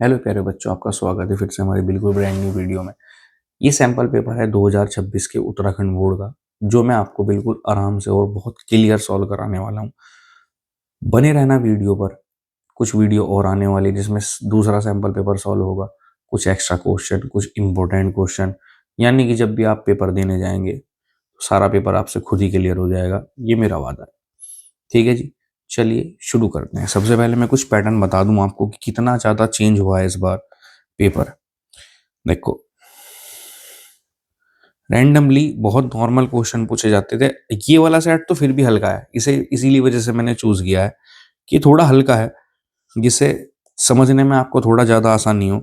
Hello प्यारे बच्चों, आपका स्वागत है फिर से हमारी बिल्कुल ब्रांड न्यू वीडियो में। ये सैंपल पेपर है 2026 के उत्तराखंड बोर्ड का, जो मैं आपको बिल्कुल आराम से और बहुत क्लियर सॉल्व कराने वाला हूँ। बने रहना वीडियो पर। कुछ वीडियो और आने वाली जिसमें दूसरा सैंपल पेपर सॉल्व होगा, कुछ एक्स्ट्रा क्वेश्चन, कुछ इंपॉर्टेंट क्वेश्चन। यानी कि जब भी आप पेपर देने जाएंगे तो सारा पेपर आपसे खुद ही क्लियर हो जाएगा, ये मेरा वादा है। ठीक है जी, चलिए शुरू करते हैं। सबसे पहले मैं कुछ पैटर्न बता दूं आपको कि कितना ज़्यादा चेंज हुआ है इस बार पेपर। देखो, रैंडमली बहुत नॉर्मल क्वेश्चन पूछे जाते थे। ये वाला सेट तो फिर भी हल्का है, इसे इसीलिए वजह से मैंने चूज किया है कि थोड़ा हल्का है, जिससे समझने में आपको थोड़ा ज़्यादा आसानी हो।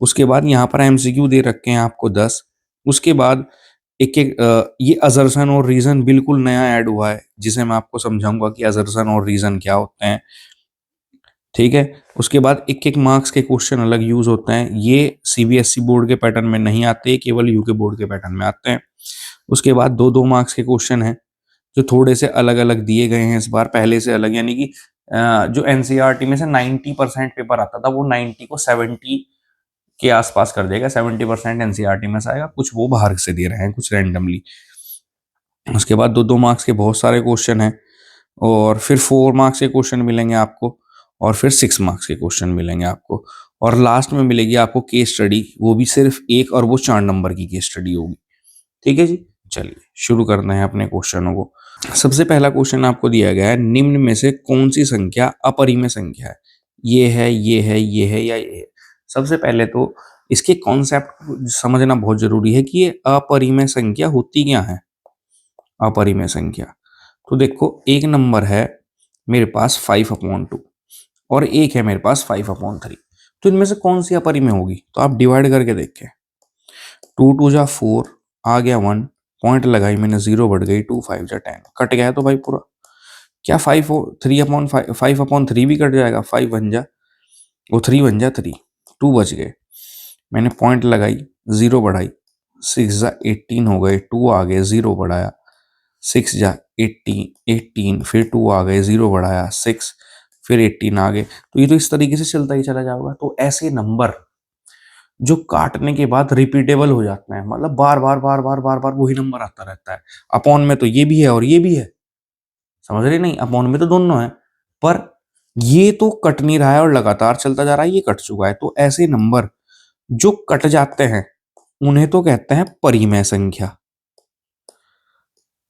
उसके बाद यहाँ पर एमसीक्यू दे रखे हैं आपको 10। उसके बाद एक एक ये असर्शन और रीजन बिल्कुल नया ऐड हुआ है, जिसे मैं आपको समझाऊंगा कि असर्शन और रीजन क्या होते हैं। ठीक है, उसके बाद एक एक मार्क्स के क्वेश्चन अलग यूज होते हैं। ये सीबीएसई बोर्ड के पैटर्न में नहीं आते, केवल यूके बोर्ड के पैटर्न में आते हैं। उसके बाद 2-2 मार्क्स के क्वेश्चन हैं जो थोड़े से अलग अलग दिए गए हैं इस बार, पहले से अलग। यानी कि जो एनसीईआरटी में से 90% पेपर आता था, वो 90 को 70 के आसपास कर देगा। 70% एनसीईआरटी में से आएगा, कुछ वो बाहर से दे रहे हैं, कुछ रैंडमली। उसके बाद 2-2 मार्क्स के बहुत सारे क्वेश्चन हैं, और फिर 4 मार्क्स के क्वेश्चन मिलेंगे आपको, और फिर 6 मार्क्स के क्वेश्चन मिलेंगे आपको, और लास्ट में मिलेगी आपको केस स्टडी, वो भी सिर्फ एक, और वो 4 नंबर की केस स्टडी होगी। ठीक है जी, चलिए शुरू करते हैं अपने क्वेश्चनों को। सबसे पहला क्वेश्चन आपको दिया गया है, निम्न में से कौन सी संख्या अपरिमेय संख्या है? ये है, ये है, ये है या ये है? सबसे पहले तो इसके कॉन्सेप्ट समझना बहुत जरूरी है कि ये अपरिमेय संख्या होती क्या है। अपरिमेय संख्या, तो देखो, एक नंबर है मेरे पास 5/2, और एक है मेरे पास 5/3। तो इनमें से कौन सी अपरिमेय होगी? तो आप डिवाइड करके देखें। 2 2 जा 4, आ गया 1, पॉइंट लगाई मैंने, 0 बढ़ गई, 2 5 जा 10, कट गया तो भाई पूरा। क्या 5/3 भी कट जाएगा? 3 1 जा 2 बच गए। मैंने पॉइंट लगाई, 0 बढ़ाई, 6 जा 18 हो गए, 2 आ गए, 0 बढ़ाया, 6 जा 18, फिर 2 आ गए, 0 बढ़ाया, 6, फिर 18 आ गए। तो ये तो इस तरीके से चलता ही चला जाएगा। तो ऐसे नंबर जो काटने के बाद रिपीटेबल हो जाते हैं, मतलब बार बार बार बार बार बार वही नंबर आता रहता है। अपॉन में तो ये भी है और ये भी है, समझ रहे? नहीं, अपॉन में तो दोनों है, पर ये तो कट नहीं रहा है और लगातार चलता जा रहा है, ये कट चुका है। तो ऐसे नंबर जो कट जाते हैं उन्हें तो कहते हैं परिमेय संख्या,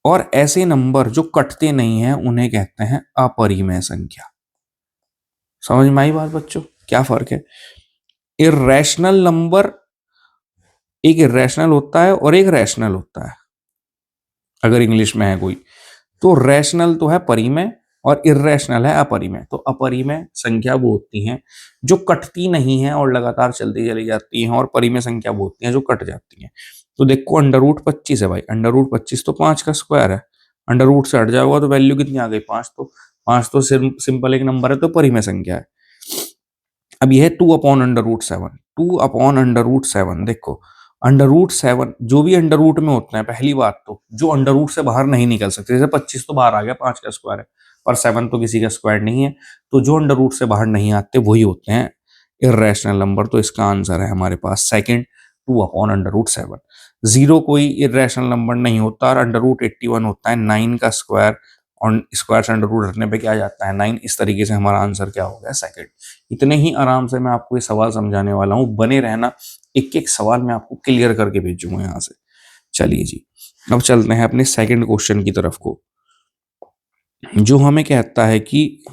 और ऐसे नंबर जो कटते नहीं हैं उन्हें कहते हैं अपरिमेय संख्या। समझ में आई बात बच्चों? क्या फर्क है? इर्रेशनल नंबर, एक इर्रेशनल होता है और एक रैशनल होता है, अगर इंग्लिश में है कोई। तो रैशनल तो है परिमेय और इर्रेशनल है अपरिमेय। तो अपरिमेय संख्या वो होती हैं जो कटती नहीं है और लगातार चलती चली जाती हैं, और परिमेय संख्या वो होती हैं जो कट जाती हैं। तो देखो, √25 है भाई, √25 तो 5 का स्क्वायर है। अंडर रूट से हट जाओगा तो वैल्यू कितनी आ गई? 5। तो 5 तो सिंपल एक नंबर है, तो परिमेय संख्या है। अब यह है 2/√7। 2/√7, देखो, √7 जो भी अंडर रूट में होते हैं, पहली बात तो जो अंडर रूट से बाहर नहीं निकल सकते, जैसे 25 तो बाहर आ गया, 5 का स्क्वायर है, पर 7 तो किसी का स्क्वायर नहीं है। तो जो अंडर रूट से बाहर नहीं आते वही होते हैं इर्रेशनल नंबर। तो इसका आंसर है हमारे पास सेकंड, 2/√7। 0 कोई इर्रेशनल नंबर नहीं होता, और √81 होता है 9 का स्क्वायर, और स्क्वायर से अंडर रूट हटने पे क्या आ जाता है? 9। इस तरीके से हमारा आंसर क्या हो गया? सेकंड। इतने ही आराम से मैं आपको ये सवाल समझाने वाला हूँ, बने रहना। एक एक सवाल मैं आपको क्लियर करके भेजूंगा यहाँ से। चलिए जी, अब चलते हैं अपने सेकंड क्वेश्चन की तरफ को, जो हमें कहता है कि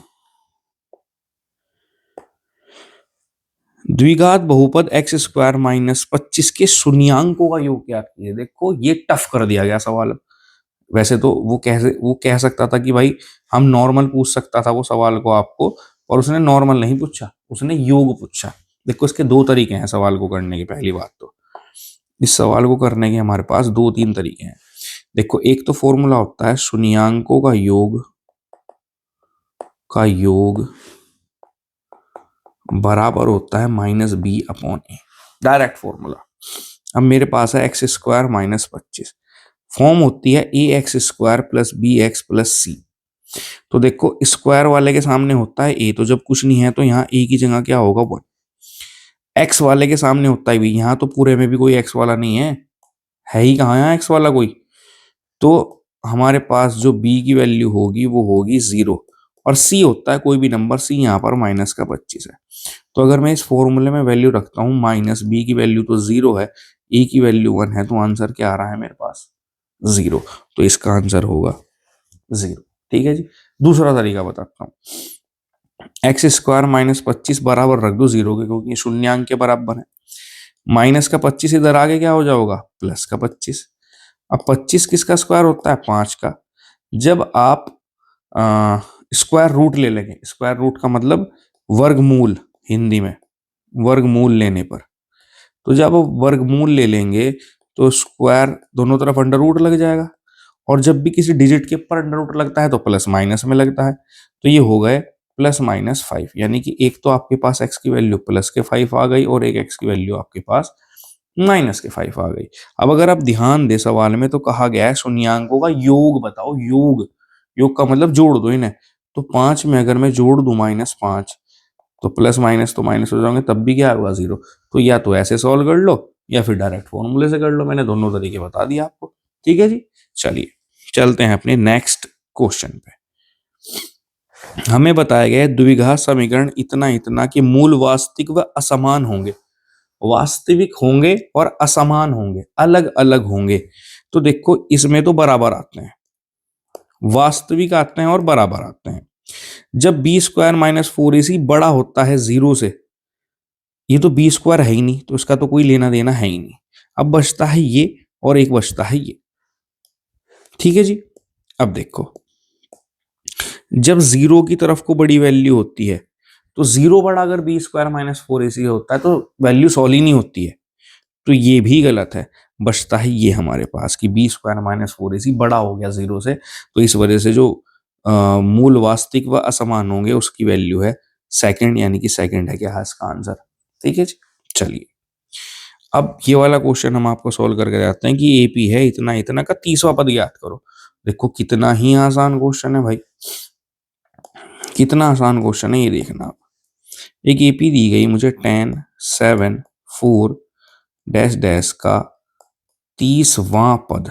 द्विघात बहुपद x² - 25 के शून्यांकों का योग क्या है? देखो, ये टफ कर दिया गया सवाल। वैसे तो वो कह सकता था कि भाई हम नॉर्मल पूछ सकता था वो सवाल को आपको, और उसने नॉर्मल नहीं पूछा, उसने योग पूछा। देखो, इसके 2 तरीके हैं सवाल को करने के। पहली बात तो इस सवाल को करने के हमारे पास 2-3 तरीके हैं। देखो, एक तो फॉर्मूला होता है शून्यांकों का योग बराबर होता है -b/a, डायरेक्ट फॉर्मूला। अब मेरे पास है x² - 25, फॉर्म होती है ax² + bx + c। तो देखो, स्क्वायर वाले के सामने होता है a, तो जब कुछ नहीं है तो यहाँ a की जगह क्या होगा? 1। एक्स वाले के सामने होता है भी, यहाँ तो पूरे में भी कोई एक्स वाला नहीं है ही कहाँ यहाँ एक्स वाला कोई। तो हमारे पास जो बी की वैल्यू होगी वो होगी 0, और सी होता है कोई भी नंबर, सी यहाँ पर -25 है। तो अगर मैं इस फॉर्मूले में वैल्यू रखता हूँ माइनस, बी की वैल्यू तो 0 है, ए की वैल्यू 1 है, तो आंसर क्या आ रहा है मेरे पास 0। तो इसका आंसर होगा 0। ठीक है जी। दूसरा तरीका बताता हूँ, x² - 25 बराबर रख दो 0 के, क्योंकि शून्यांक के बराबर है। माइनस का 25 इधर आगे क्या हो जाएगा, प्लस का 25। अब 25 किसका स्क्वायर होता है, 5 का। जब आप स्क्वायर रूट ले लेंगे, स्क्वायर रूट का मतलब वर्गमूल, हिंदी में वर्गमूल लेने पर, तो जब आप वर्गमूल ले लेंगे तो स्क्वायर दोनों तरफ अंडर रूट लग जाएगा, और जब भी किसी डिजिट के ऊपर अंडर रूट लगता है तो प्लस माइनस में लगता है। तो ये हो गए +-5, यानी कि एक तो आपके पास x की वैल्यू +5 आ गई, और एक x की वैल्यू आपके पास -5 आ गई। अब अगर आप ध्यान दे सवाल में, तो कहा गया है शून्यांकों का योग बताओ, योग। योग का मतलब जोड़ दो इन्हें। तो 5 में अगर मैं जोड़ दूं -5, तो प्लस माइनस तो माइनस हो जाएंगे, तब भी क्या होगा 0। तो या तो ऐसे सॉल्व कर लो, या फिर डायरेक्ट फॉर्मूले से कर लो। मैंने दोनों तरीके बता दिया आपको। ठीक है जी। चलिए चलते हैं अपने नेक्स्ट क्वेश्चन पे। हमें बताया गया है द्विघात समीकरण इतना इतना कि मूल वास्तविक व असमान होंगे। वास्तविक होंगे और असमान होंगे, अलग अलग होंगे। तो देखो इसमें तो बराबर आते हैं, वास्तविक आते हैं और बराबर आते हैं। जब b² - 4ac बड़ा होता है 0 से, ये तो b² है ही नहीं, तो इसका तो कोई लेना देना है ही नहीं। अब बचता है ये, और एक बचता है ये। ठीक है जी। अब देखो, जब 0 की तरफ को बड़ी वैल्यू होती है, तो 0 बड़ा अगर b² - 4ac होता है, तो वैल्यू सॉल्व ही नहीं होती है। तो ये भी गलत है। बचता है ये हमारे पास कि b² - 4ac बड़ा हो गया 0 से, तो इस वजह से जो मूल वास्तविक व असमान होंगे उसकी वैल्यू है सेकंड, यानी कि सेकंड है क्या है इसका आंसर। ठीक है जी। चलिए अब ये वाला क्वेश्चन हम आपको सोल्व करके जाते हैं कि एपी है इतना इतना का 30वां पद ज्ञात करो। देखो कितना ही आसान क्वेश्चन है भाई, कितना आसान क्वेश्चन है ये देखना आप। एक एपी दी गई मुझे 10, 7, 4 डैश डैश का 30वां पद,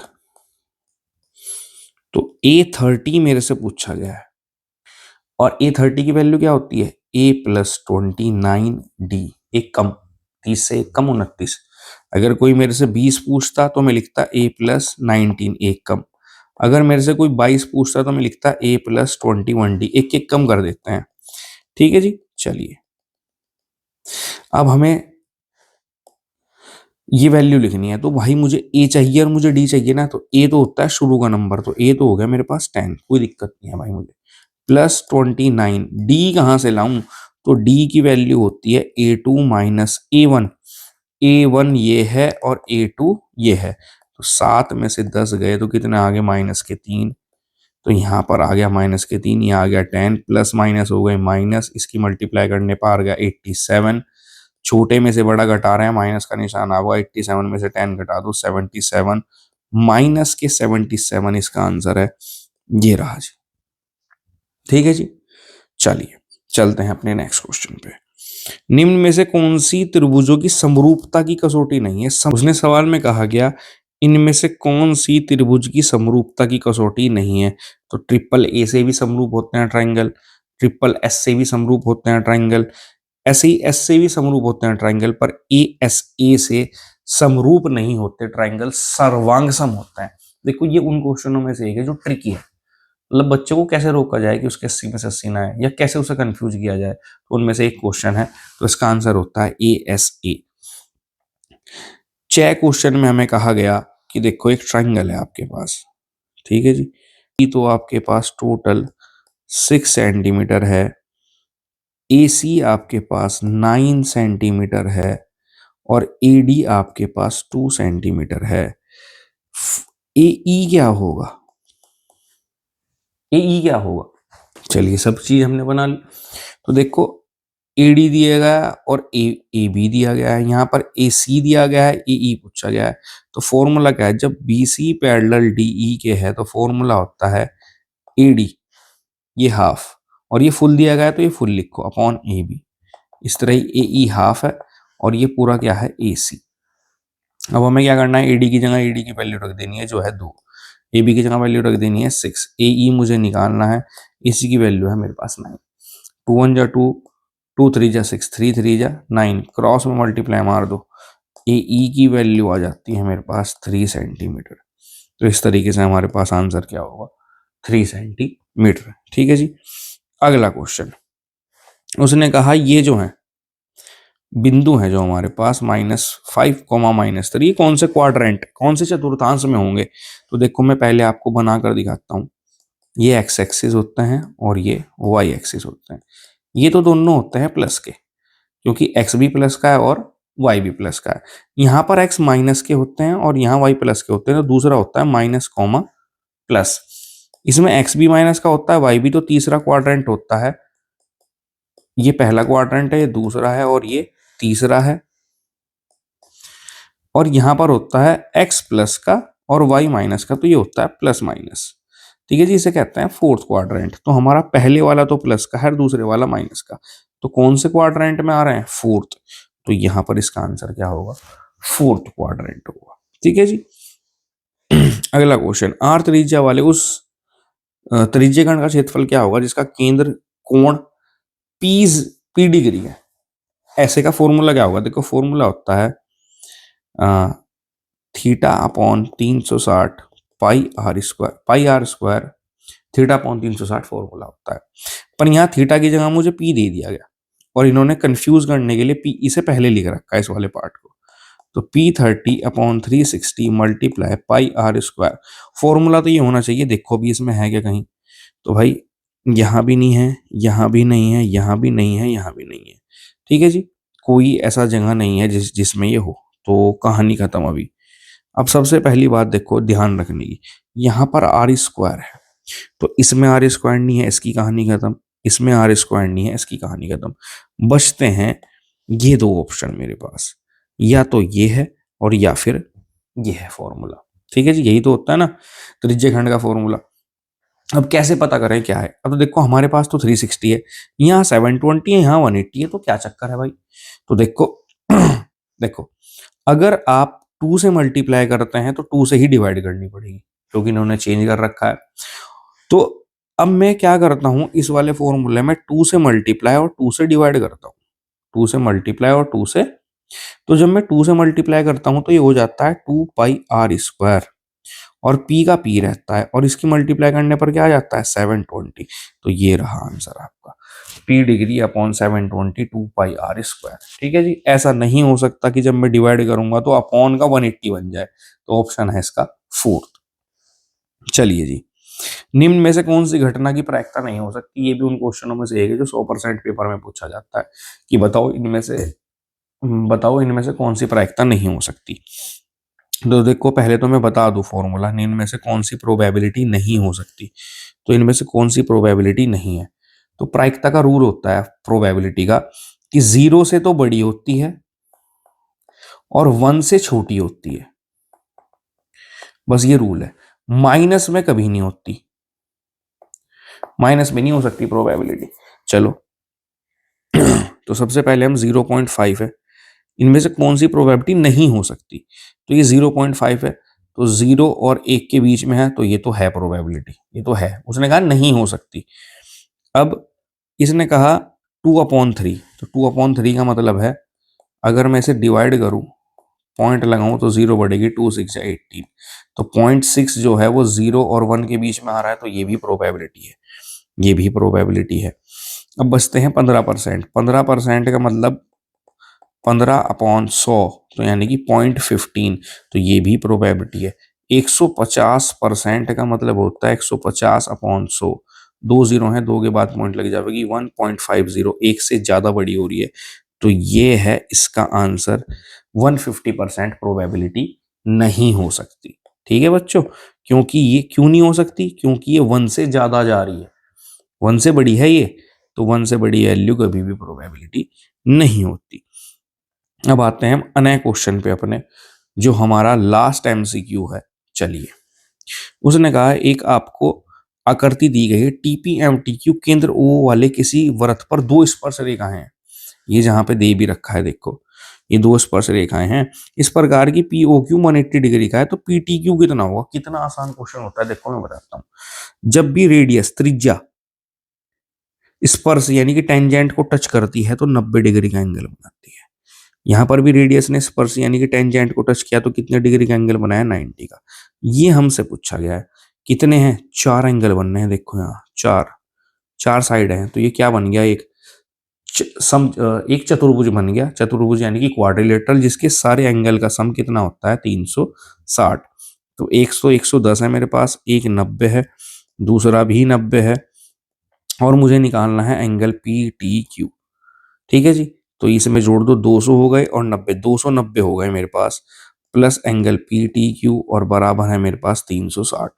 तो A30 मेरे से पूछा गया है, और A30 की वैल्यू क्या होती है, A+29D, एक कम, 30 से एक कम 29। अगर कोई मेरे से 20 पूछता तो मैं लिखता A+19, एक कम। अगर मेरे से कोई 22 पूछता तो मैं लिखता A+21D, एक एक कम कर देते हैं। ठीक है जी। चलिए अब हमें ये वैल्यू लिखनी है, तो भाई मुझे ए चाहिए और मुझे डी चाहिए ना, तो ए तो होता है शुरू का नंबर, तो ए तो हो गया मेरे पास 10, कोई दिक्कत नहीं है भाई मुझे। +29, डी कहाँ से लाऊं, तो डी की वैल्यू होती है A2 - A1। A1 ये है और A2 ये है, तो 7 में से 10 गए तो कितने आ गए, -3। तो यहाँ पर आ गया -3, यहाँ आ गया 10, प्लस माइनस हो गए माइनस, इसकी मल्टीप्लाई करने पर आ गया 87। छोटे में से बड़ा घटा रहे हैं, माइनस का निशान आ गया, 87 में से 10 घटा दो 77, माइनस के 77 इसका आंसर है, ये रहा जी। ठीक है जी। चलिए चलते हैं अपने नेक्स्ट क्वेश्चन पे। निम्न में से कौन सी त्रिभुजों की समरूपता की कसौटी नहीं है। उसने सवाल में कहा गया इनमें से कौन सी त्रिभुज की समरूपता की कसौटी नहीं है, तो ट्रिपल ए से भी समरूप होते हैं ट्राइंगल, ट्रिपल एस से भी समरूप होते हैं ट्राइंगल, ऐसे ही एस से भी समरूप होते हैं ट्राइंगल, पर ए एस ए से समरूप नहीं होते ट्राइंगल, सर्वांग सम होता है। देखो ये उन क्वेश्चनों में से एक है जो ट्रिकी है, मतलब बच्चों को कैसे रोका जाए कि उसके 80 में से 80 ना आए, या कैसे उसे कंफ्यूज किया जाए, तो उनमें से एक क्वेश्चन है, तो इसका आंसर होता है ए एस ए। 6 क्वेश्चन में हमें कहा गया कि देखो एक ट्राइंगल है आपके पास, ठीक है जी, तो आपके पास टोटल 6 सेंटीमीटर है, AC आपके पास 9 सेंटीमीटर है, और AD आपके पास 2 सेंटीमीटर है। AE क्या होगा, AE क्या होगा, चलिए सब चीज हमने बना ली। तो देखो AD दिया गया और AB दिया गया है, यहाँ पर AC दिया गया है, AE पूछा गया है। तो फॉर्मूला क्या है, जब BC पैरेलल DE के है तो फॉर्मूला होता है AD, ये हाफ, और ये फुल दिया गया है तो ये फुल लिखो अपॉन AB। इस तरह ही AE हाफ है और ये पूरा क्या है AC। अब हमें क्या करना है, AD की जगह AD की वैल्यू रख देनी है जो है 2, AB की जगह वैल्यू रख देनी है 6, AE मुझे निकालना है, AC की वैल्यू है मेरे पास 9। 2 1 जा 2, 2 3 जा 6, 3 3 जा 9, क्रॉस में मल्टीप्लाई मार दो, AE की वैल्यू आ जाती है मेरे पास 3 सेंटीमीटर। तो इस तरीके से हमारे पास आंसर क्या होगा, 3 सेंटीमीटर। ठीक है जी। अगला क्वेश्चन, उसने कहा ये जो है बिंदु है जो हमारे पास -5, -3, कौन से क्वाड्रेंट, कौन से चतुर्थांश में होंगे। तो देखो मैं पहले आपको बनाकर दिखाता हूँ। ये x एक्सिस होते हैं और ये y एक्सिस होते हैं। ये तो दोनों होते हैं प्लस के, क्योंकि x भी प्लस का है और y भी प्लस का है। यहाँ पर x माइनस के होते हैं और यहाँ y प्लस के होते हैं। तो दूसरा होता है माइनस कॉमा प्लस। इसमें x भी माइनस का होता है, y भी, तो तीसरा क्वाड्रेंट होता है। ये पहला क्वाड्रेंट है, ये दूसरा है और ये तीसरा है। और यहां पर होता है x प्लस का और y माइनस का, तो ये होता है प्लस माइनस। ठीक है जी, इसे कहते हैं फोर्थ क्वाड्रेंट। तो हमारा पहले वाला तो प्लस का है, दूसरे वाला माइनस का। तो कौन से क्वाड्रेंट में आ रहे हैं, फोर्थ। तो यहां पर इसका आंसर क्या होगा, फोर्थ क्वाड्रेंट होगा। ठीक है जी। अगला क्वेश्चन, r त्रिज्या वाले उस त्रिज्यखंड का क्षेत्रफल क्या होगा जिसका केंद्र कोण P डिग्री है। ऐसे का फॉर्मूला क्या होगा, देखो फॉर्मूला होता है theta upon 360 pi r square theta upon 360 formula होता है। पर यहाँ थीटा की जगह मुझे पी दे दिया गया और इन्होंने कंफ्यूज करने के लिए पी इसे पहले लिख रखा है इस वाले पार्ट को। तो P30 upon 360 multiply pi r square. Formula तो ये होना चाहिए, देखो भी इसमें है क्या कहीं। तो भाई यहाँ भी नहीं है, यहाँ भी नहीं है, यहाँ भी नहीं है, यहाँ भी नहीं है। ठीक है जी, कोई ऐसा जगह नहीं है जिसमें ये हो। तो कहानी खत्म अभी। अब सबसे पहली बात देखो ध्यान रखने की, यहाँ पर आर स्क्वायर है, तो इसमें आर स्क्वायर नहीं है, इसकी कहानी खत्म। इसमें आर स्क्वायर नहीं है, इसकी कहानी खत्म। बचते हैं ये दो ऑप्शन मेरे पास, या तो ये है और या फिर ये है फॉर्मूला। ठीक है जी, यही तो होता है ना त्रिज्यखंड का फॉर्मूला। अब कैसे पता करें क्या है। अब तो देखो हमारे पास तो 360 है, यहाँ 720 है, यहाँ 180 है, तो क्या चक्कर है भाई। तो देखो देखो अगर आप 2 से मल्टीप्लाई करते हैं तो 2 से ही डिवाइड करनी पड़ेगी, क्योंकि इन्होंने चेंज कर रखा है। तो अब मैं क्या करता हूं, इस वाले फॉर्मूले में 2 से मल्टीप्लाई और 2 से डिवाइड करता हूं। 2 से मल्टीप्लाई और 2 से, तो जब मैं 2 से मल्टीप्लाई करता हूं तो ये हो जाता है 2 पाई आर स्क्वायर, और p का p रहता है, और इसकी मल्टीप्लाई करने पर क्या आ जाता है 720। तो ये रहा आंसर आपका, p degree upon 720 2 pi r square. ठीक है जी। ऐसा नहीं हो सकता कि जब मैं डिवाइड करूंगा तो अपॉन का 180 बन जाए। तो ऑप्शन है इसका फोर्थ। चलिए जी, निम्न में से कौन सी घटना की प्रायिकता नहीं हो सकती। ये भी उन क्वेश्चनों में से एक है जो 100% पेपर में पूछा जाता है कि बताओ इनमें से कौन सी प्रायिकता नहीं हो सकती। तो देखो पहले तो मैं बता दूं फॉर्मूला, इनमें से कौन सी प्रोबेबिलिटी नहीं हो सकती। तो इनमें से कौन सी प्रोबेबिलिटी नहीं है। तो प्रायिकता का रूल होता है प्रोबेबिलिटी का कि 0 से तो बड़ी होती है और 1 से छोटी होती है, बस ये रूल है। माइनस में कभी नहीं होती, माइनस में नहीं हो सकती प्रोबेबिलिटी। चलो तो सबसे पहले हम 0.5 है, इनमें से कौन सी प्रोबेबिलिटी नहीं हो सकती। तो ये 0.5 है, तो 0 और 1 के बीच में है, तो ये तो है प्रोबेबिलिटी, ये तो है। उसने कहा नहीं हो सकती। अब इसने कहा 2/3, तो 2/3 का मतलब है अगर मैं इसे डिवाइड करूं, पॉइंट लगाऊं, तो 0 बढ़ेगी, 2 6 18। तो 0.6 जो है वो 0 और 1 के बीच में आ रहा है, तो ये भी प्रोबेबिलिटी है, ये भी प्रोबेबिलिटी है। अब बचते हैं 15%। 15% का मतलब 15/100, तो यानी कि 0.15, तो ये भी प्रोबेबिलिटी है। 150% का मतलब होता है 150/100। 2 0 है, 2 के बाद पॉइंट लग जाएगी, 1.50, 1 से ज्यादा बड़ी हो रही है। तो ये है इसका आंसर। 150% प्रोबेबिलिटी नहीं हो सकती। ठीक है बच्चों, क्योंकि ये क्यों नहीं हो सकती, क्योंकि ये 1 से ज्यादा जा रही है, 1 से बड़ी है ये, तो 1 से बड़ी वैल्यू कभी भी प्रोबेबिलिटी नहीं होती। अब आते हैं हम अनय क्वेश्चन पे अपने, जो हमारा लास्ट एमसीक्यू है। चलिए, उसने कहा एक आपको आकृति दी गई है, TPMTQ केंद्र O वाले किसी वृत्त पर 2 स्पर्श रेखाएं हैं। ये जहां पे दे भी रखा है देखो, ये दो स्पर्श रेखाएं हैं। इस प्रकार की POQ 180 डिग्री का है तो PTQ कितना होगा? कितना आसान क्वेश्चन होता है, देखो मैं बताता हूँ। जब भी रेडियस त्रिज्या स्पर्श यानी कि टेंजेंट को टच करती है तो 90 डिग्री का एंगल बनाती है। यहां पर भी रेडियस ने स्पर्श यानी कि टेंजेंट को टच किया तो कितने डिग्री का एंगल बनाया? 90 का। ये हमसे पूछा गया है। कितने हैं? 4 एंगल बनने हैं। देखो यहाँ चार चार साइड हैं तो ये क्या बन गया? एक चतुर्भुज बन गया। चतुर्भुज यानी कि क्वाड्रिलेटरल, जिसके सारे एंगल का सम कितना होता है? 360। तो 110 है मेरे पास, एक 90 है, दूसरा भी 90 है, और मुझे निकालना है एंगल PTQ। ठीक है जी। तो इसमें जोड़ दो, 200 हो गए और 90, 290 हो गए मेरे पास, प्लस एंगल PTQ और बराबर है मेरे पास 360।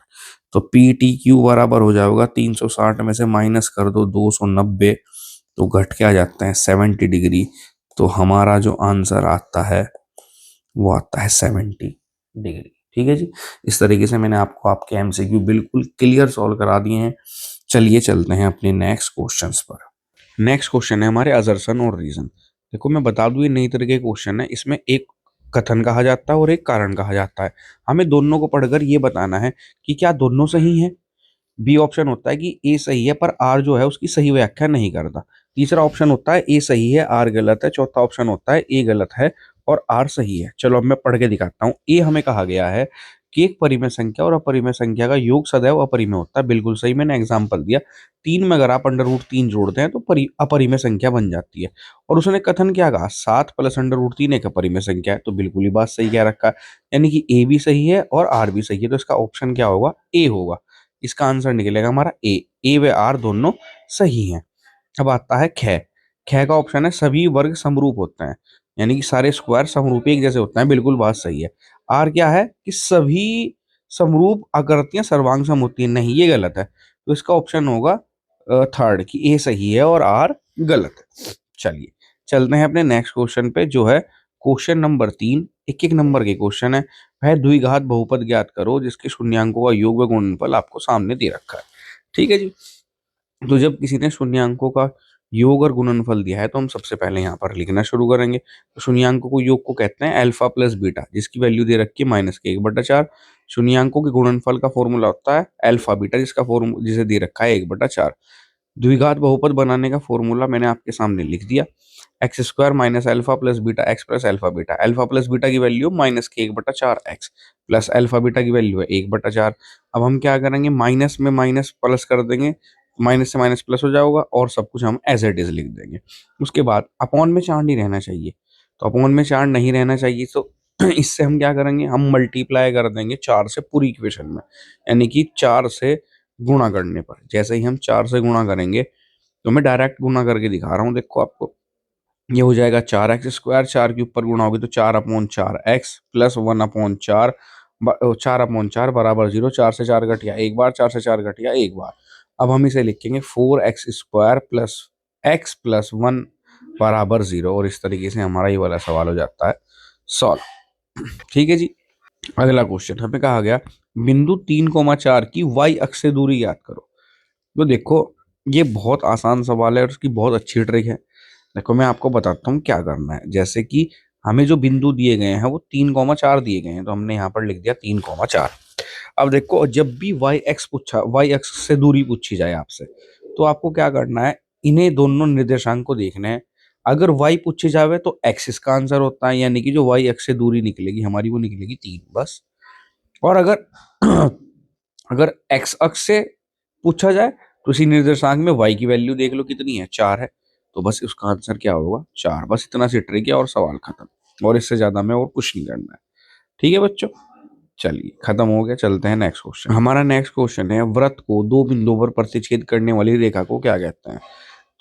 तो PTQ बराबर हो जाएगा 360 में से माइनस कर दो 290, तो घट के आ जाता है 70 डिग्री। तो हमारा जो आंसर आता है वो आता है 70 डिग्री। ठीक है जी। इस तरीके से मैंने आपको आपके MCQ बिल्कुल क्लियर सॉल्व करा दिए हैं। चलिए चलते हैं अपने नेक्स्ट क्वेश्चंस पर। नेक्स्ट क्वेश्चन है हमारे असर्शन और रीजन। देखो मैं बता दूं, ये नई तरह के क्वेश्चन है। इसमें एक कथन कहा जाता है और एक कारण कहा जाता है। हमें दोनों को पढ़कर ये बताना है कि क्या दोनों सही है। बी ऑप्शन होता है कि ए सही है पर आर जो है उसकी सही व्याख्या नहीं करता। तीसरा ऑप्शन होता है ए सही है आर गलत है। चौथा ऑप्शन होता है ए गलत है और आर सही है। चलो अब मैं पढ़ के दिखाता हूँ। ए हमें कहा गया है कि एक परिमेय संख्या और अपरिमेय संख्या का योग सदैव अपरिमेय होता है। बिल्कुल सही, मैंने एग्जाम्पल दिया। 3 में अगर आप अंडर रूट 3 जोड़ते हैं तो अपरिमेय संख्या बन जाती है। और उसने कथन क्या कहा? 7 प्लस अंडर रूट 3 एक अपरिमेय संख्या है। तो बिल्कुल ही बात सही कह रखा है, यानी कि ए भी सही है और आर भी सही है। तो इसका ऑप्शन क्या होगा? ए होगा। इसका आंसर निकलेगा हमारा ए व आर दोनों सही हैं। अब आता है ख। ख का ऑप्शन है सभी वर्ग समरूप होते हैं, यानी कि सारे स्क्वायर समरूप एक जैसे होते हैं। बिल्कुल बात सही है। आर क्या है? कि सभी समरूप आकृतियां सर्वांग सम होती है। नहीं, ये गलत है। तो इसका ऑप्शन होगा थर्ड कि ए सही है और आर गलत है। चलिए चलते हैं अपने नेक्स्ट क्वेश्चन पे, जो है क्वेश्चन नंबर 3। एक एक नंबर के क्वेश्चन है। वह द्विघात बहुपद ज्ञात करो जिसके शून्यांकों का योग व गुणनफल आपको सामने दे रखा है। ठीक है जी। तो जब किसी ने शून्यांकों का योग और गुणनफल दिया है तो हम सबसे पहले यहाँ पर लिखना शुरू करेंगे। तो शून्यांकों को योग को कहते हैं अल्फा प्लस बीटा, जिसकी वैल्यू दे रखी है -1/4। शून्यांकों के गुणनफल का फॉर्मूला होता है अल्फा बीटा, जिसे दे रखा है 1/4। द्विघात बहुपद बनाने का फॉर्मूला मैंने आपके सामने लिख दिया। x² minus alpha plus beta x plus alpha beta. Alpha plus beta की value -1/4 x plus alpha beta की वैल्यू है 1/4। अब हम क्या करेंगे? माइनस में माइनस प्लस कर देंगे, माइनस से माइनस प्लस हो जाएगा और सब कुछ हम एज इट इज लिख देंगे। उसके बाद अपॉन में चार नहीं रहना चाहिए, तो अपॉन में चार नहीं रहना चाहिए तो इससे हम क्या करेंगे? हम मल्टीप्लाई कर देंगे 4 से पूरी इक्वेशन में, यानी कि 4 से गुणा करने पर। जैसे ही हम 4 से गुणा करेंगे, तो मैं डायरेक्ट गुणा करके दिखा रहा हूँ, देखो आपको। ये हो जाएगा 4x², 4 के ऊपर गुणा होगी तो 4/4x प्लस 1/4, 4/4 बराबर 0। 4 से 4 घटिया एक बार, 4 से 4 घटिया एक बार। अब हम इसे लिखेंगे 4x² प्लस x प्लस 1 बराबर 0, और इस तरीके से हमारा ये वाला सवाल हो जाता है सॉल्व। ठीक है जी। अगला क्वेश्चन हमें कहा गया बिंदु 3,4 की y अक्ष से दूरी याद करो। तो देखो ये बहुत आसान सवाल है और उसकी बहुत अच्छी ट्रिक है। देखो मैं आपको बताता हूँ क्या करना है। जैसे कि हमें जो बिंदु दिए गए हैं वो 3,4 दिए गए हैं, तो हमने यहाँ पर लिख दिया 3,4। अब देखो जब भी y अक्ष से दूरी पूछी जाए आपसे, तो आपको क्या करना है? इन्हें दोनों निर्देशांक को देखना है। अगर y पूछी जावे तो x इसका आंसर होता है, यानी कि जो y अक्ष से दूरी निकलेगी हमारी वो निकलेगी 3 बस। और अगर अगर x अक्ष से पूछा जाए तो उसी निर्देशांक में y की वैल्यू देख लो कितनी है, 4 है। तो बस उसका आंसर क्या होगा? 4। बस इतना सी ट्रिक है और सवाल खत्म। और इससे ज्यादा में और कुछ नहीं करना है। ठीक है बच्चों, चलिए खत्म हो गया। चलते हैं नेक्स्ट क्वेश्चन। हमारा नेक्स्ट क्वेश्चन है व्रत को दो बिंदुओं पर प्रतिच्छेद करने वाली रेखा को क्या कहते हैं?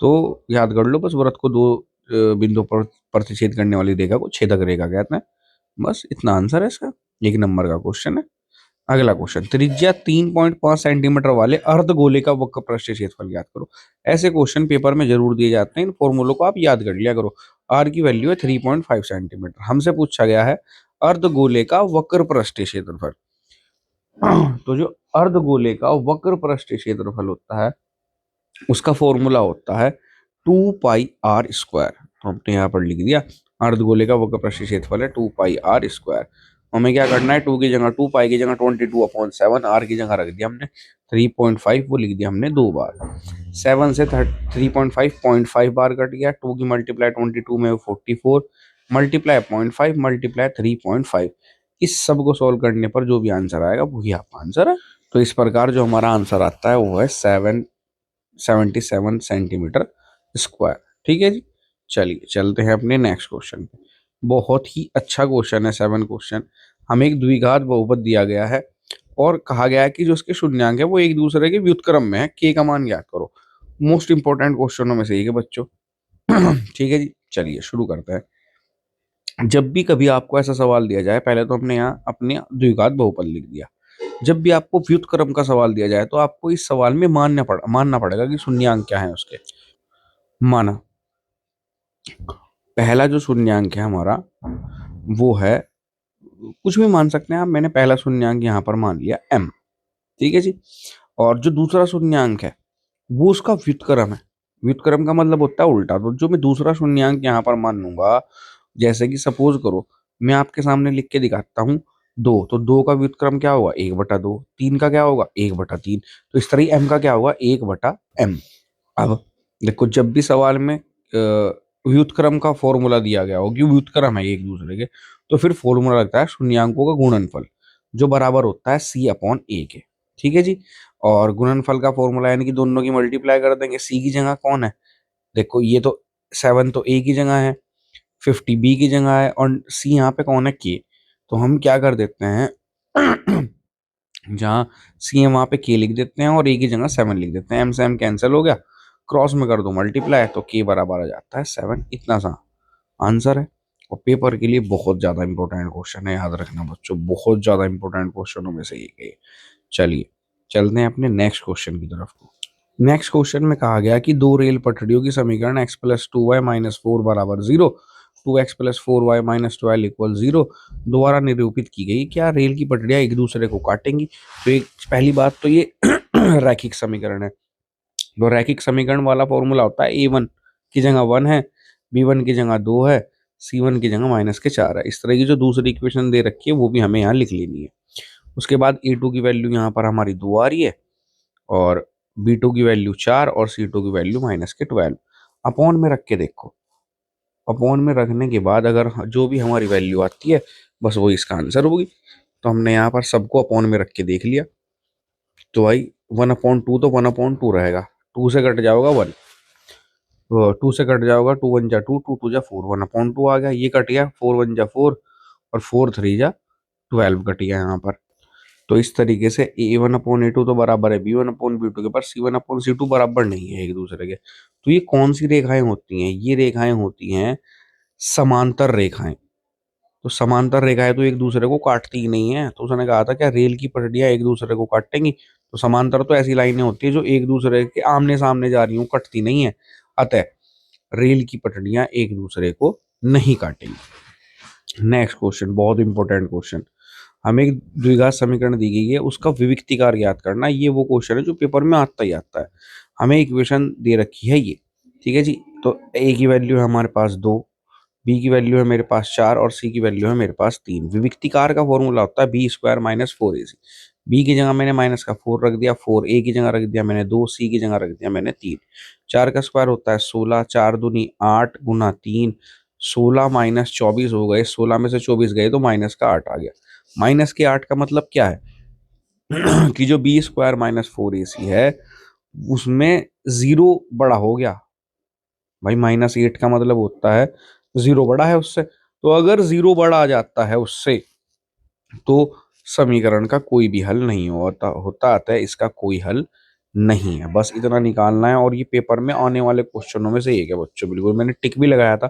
तो याद कर लो बस, व्रत को दो बिंदुओं पर प्रतिच्छेद करने वाली रेखा को छेदक रेखा कहते हैं। बस इतना आंसर है इसका। 1 नंबर का क्वेश्चन है। अगला क्वेश्चन, त्रिज्या 3.5 सेंटीमीटर वाले अर्धगोले का वक्र पृष्ठीय क्षेत्रफल ज्ञात करो। ऐसे क्वेश्चन पेपर में जरूर दिए जाते हैं, इन फॉर्मूलों को आप याद कर लिया करो। आर की वैल्यू है 3.5 सेंटीमीटर। हमसे पूछा गया है अर्धगोले का वक्र पृष्ठीय क्षेत्रफल। तो जो अर्धगोले का वक्र पृष्ठीय क्षेत्रफल होता है उसका फॉर्मूला होता है 2πr²। तो हमने यहाँ पर लिख दिया अर्धगोले का वक्र पृष्ठीय क्षेत्रफल है 2πr²। हमें क्या करना है, 2 की जगह 2, की जगह 22/7, r की जगह रख दिया हमने 3.5, वो लिख दिया हमने 2 बार। 7 से 3.5 0.5 बार कट गया। 2 की मल्टीप्लाई 22 में 44, मल्टीप्लाई 0.5 मल्टीप्लाई 3.5। इस सब को सॉल्व करने पर जो भी आंसर आएगा वही आपका आंसर है। तो इस प्रकार जो हमारा आंसर आता है वो है 77 सेंटीमीटर स्क्वायर। ठीक है जी। चलिए चलते हैं अपने नेक्स्ट क्वेश्चन पे। बहुत ही अच्छा क्वेश्चन है 7 क्वेश्चन। हमें एक द्विघात बहुपद दिया गया है और कहा गया है कि जो उसके शून्यांक है वो एक दूसरे के व्युत्क्रम में है, के का मान ज्ञात करो। मोस्ट इंपॉर्टेंट क्वेश्चनों में से एक है बच्चों। ठीक है जी, चलिए शुरू करते हैं। जब भी कभी आपको ऐसा सवाल दिया जाए, पहले तो हमने यहाँ अपने द्विघात बहुपद लिख दिया। जब भी आपको व्युत्क्रम का सवाल दिया जाए तो आपको इस सवाल में मानना पड़ेगा कि शून्यांक क्या है उसके। माना पहला जो शून्यांक है हमारा वो है, कुछ भी मान सकते हैं आप, मैंने पहला शून्यांक यहाँ पर मान लिया m। ठीक है जी। और जो दूसरा शून्यांक है वो उसका व्युत्क्रम है। व्युत्क्रम का मतलब होता है उल्टा। तो जो मैं दूसरा शून्यांक यहाँ पर मान लूंगा, जैसे कि सपोज करो मैं आपके सामने लिख के दिखाता हूँ 2, तो 2 का व्युत्क्रम क्या होगा 1/2, 3 का क्या होगा 1/3, तो इस तरह ही m का क्या होगा 1/m। अब देखो, जब भी सवाल में व्युत्क्रम का फॉर्मूला दिया गया हो कि व्युत्क्रम है एक दूसरे के, तो फिर फॉर्मूला लगता है शून्यांकों का गुणनफल, जो बराबर होता है c/a के। ठीक है जी। और गुणनफल का फॉर्मूला यानी कि दोनों की मल्टीप्लाई कर देंगे। c की जगह कौन है, देखो ये तो 7 तो a की जगह है, 50 b की जगह है, और c यहाँ पे कौन है k। तो हम क्या कर देते हैं जहाँ सी है वहां पे के लिख देते हैं और ए की जगह 7 लिख देते हैं। एम से एम कैंसिल हो गया, क्रॉस में कर दो मल्टीप्लाई, तो के बराबर आ जाता है 7। इतना सा आंसर है। और पेपर के लिए बहुत ज्यादा इंपॉर्टेंट क्वेश्चन है, याद रखना बच्चों, बहुत ज्यादा इंपॉर्टेंट क्वेश्चनों में से एक है। चलिए चलते हैं अपने नेक्स्ट क्वेश्चन की तरफ। नेक्स्ट क्वेश्चन में कहा गया कि दो रेल पटरियों की समीकरण x+2y-4 बराबर 0, 2x+4y-12 = 0 द्वारा निरूपित की गई। क्या रेल की पटरियां एक दूसरे को काटेंगी। तो एक पहली बात तो ये रैखिक समीकरण है। तो रैखिक समीकरण वाला फॉर्मूला होता है a1 की जगह 1 है, b1 की जगह 2 है, c1 की जगह -4 है। इस तरह की जो दूसरी इक्वेशन दे रखी है वो भी हमें यहाँ लिख लेनी है। उसके बाद a2 की वैल्यू यहाँ पर हमारी 2 आ रही है, और b2 की वैल्यू 4 और c2 की वैल्यू -12। अपॉन में रख के देखो, अपॉन में रखने के बाद अगर जो भी हमारी वैल्यू आती है बस वो इसका आंसर होगी। तो हमने यहाँ पर सबको अपॉन में रख के देख लिया। तो भाई 1/2 तो 1/2 रहेगा, 2 से कट जाओगा 1, 2 से कट जाओगा, 2 1 जा 2, 2 2 जा 4, 1/2 आ गया। ये कट गया, 4 1 जा 4 और 4 3 जा 12 कट गया यहाँ पर। तो इस तरीके से a1/a2 तो बराबर है b1/b2 के, पर c1/c2 बराबर नहीं है एक दूसरे के। तो ये कौन सी रेखाएं होती हैं, ये रेखाएं होती हैं समांतर रेखाएं। तो समांतर रेखाएं तो एक दूसरे को काटती ही नहीं है। तो उसने कहा था क्या रेल की पटरियां एक दूसरे को काटेंगी। तो समांतर तो ऐसी लाइनें होती है जो एक दूसरे के आमने सामने जा रही हूँ, कटती नहीं है। अतः रेल की पटरियां एक दूसरे को नहीं काटेंगी। नेक्स्ट क्वेश्चन, बहुत इंपॉर्टेंट क्वेश्चन। हमें एक द्विघात समीकरण दी गई है, उसका विविक्तिकार ज्ञात करना। ये वो क्वेश्चन है जो पेपर में आता ही आता है। हमें इक्वेशन दे रखी है ये, ठीक है जी। तो ए की वैल्यू है हमारे पास 2, बी की वैल्यू है मेरे पास 4 और सी की वैल्यू है मेरे पास 3। विविक्तिकार का फॉर्मूला होता है b² - 4ac। बी की जगह मैंने माइनस का 4 रख दिया, 4 ए की जगह रख दिया मैंने 2, सी की जगह रख दिया मैंने 3। 4 का स्क्वायर होता है 16, 4 दूनी 8 गुना 3, 16 -24 हो गए, 16 में से 24 गए तो माइनस का 8 आ गया। माइनस के 8 का मतलब क्या है कि जो b² - 4ac है उसमें 0 बड़ा हो गया। भाई -8 का मतलब होता है 0 बड़ा है उससे। तो अगर 0 बड़ा आ जाता है उससे तो समीकरण का कोई भी हल नहीं होता अतः इसका कोई हल नहीं है। बस इतना निकालना है, और ये पेपर में आने वाले क्वेश्चनों में से एक है बच्चों। बिल्कुल मैंने टिक भी लगाया था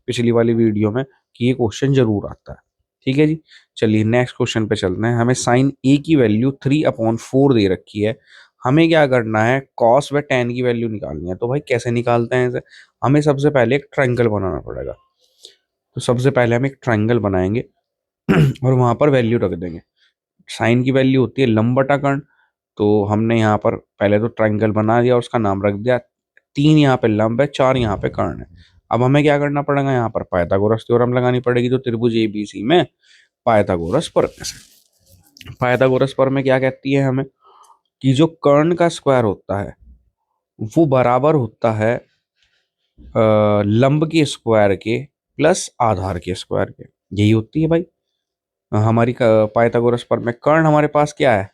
पिछली वाली वीडियो में कि ये क्वेश्चन जरूर आता है। ठीक है जी। चलिए नेक्स्ट क्वेश्चन पे चलते हैं। हमें साइन ए की वैल्यू 3/4 दे रखी है। हमें क्या करना है, कॉस व टेन की वैल्यू निकालनी है। तो भाई कैसे निकालते हैं इसे, हमें सबसे पहले एक ट्रायंगल बनाना पड़ेगा। तो सबसे पहले हम एक ट्रायंगल बनाएंगे और वहां पर वैल्यू रख देंगे। साइन की वैल्यू होती है लंब बटा कर्ण। तो हमने यहाँ पर पहले तो ट्रायंगल बना दिया, उसका नाम रख दिया। 3 यहाँ पे लंब है, 4 यहाँ पे कर्ण है। अब हमें क्या करना पड़ेगा, यहाँ पर पाइथागोरस थ्योरम लगानी पड़ेगी। तो त्रिभुज एबीसी में पाइथागोरस प्रमेय से, पाइथागोरस प्रमेय क्या कहती है हमें, कि जो कर्ण का स्क्वायर होता है वो बराबर होता है लंब के स्क्वायर के प्लस आधार के स्क्वायर के। यही होती है भाई हमारी पाइथागोरस प्रमेय। कर्ण हमारे पास क्या है,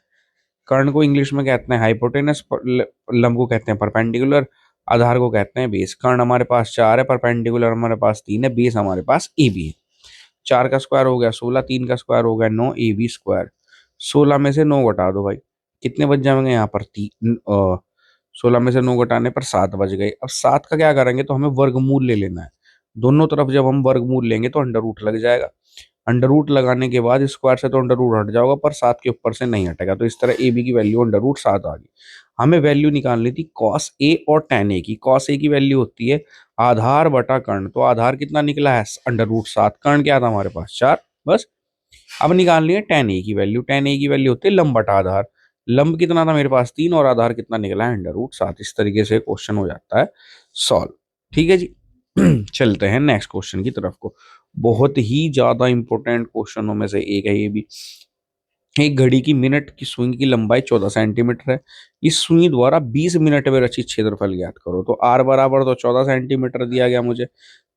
कर्ण को इंग्लिश में कहते हैं हाइपोटेनस, लंब को कहते हैं परपेंडिकुलर, आधार को कहते हैं बेस। कर्ण हमारे पास 4 है, परपेंडिकुलर हमारे पास 3 है, बेस हमारे पास ए बी है। 4 का स्क्वायर हो गया 16, 3 का स्क्वायर हो गया 9, ए बी स्क्वायर। 16 में से 9 घटा दो भाई, कितने बच जाएंगे यहाँ पर 16 में से 9 घटाने पर 7 बच गए। अब 7 का क्या करेंगे, तो हमें वर्गमूल ले लेना है। दोनों तरफ जब हम वर्गमूल लेंगे तो अंडर रूट लग जाएगा। अंडर रूट लगाने के बाद स्क्वायर से तो अंडर रूट हट जाएगा, पर 7 के ऊपर से नहीं हटेगा। तो इस तरह ए बी की वैल्यू अंडर रूट 7 आ गई। हमें वैल्यू निकालनी थी कॉस ए और टेन ए की। कॉस ए की वैल्यू होती है आधार बटा कर्ण, तो आधार कितना निकला है अंडर रूट 7, कर्ण क्या था हमारे पास 4 बस। अब निकालनी है टेन ए की वैल्यू, टेन ए की वैल्यू होती है लंब बटा आधार। लंब कितना था मेरे पास 3 और आधार कितना निकला है अंडर रूट 7। इस तरीके से क्वेश्चन हो जाता है सॉल्व। ठीक है जी। चलते हैं नेक्स्ट क्वेश्चन की तरफ को। बहुत ही ज्यादा इंपॉर्टेंट क्वेश्चनों में से एक है ये भी। एक घड़ी की मिनट की सुई की लंबाई 14 सेंटीमीटर है। इस सुई द्वारा 20 मिनट में रचित क्षेत्रफल ज्ञात करो। तो आर बराबर तो 14 सेंटीमीटर दिया गया मुझे।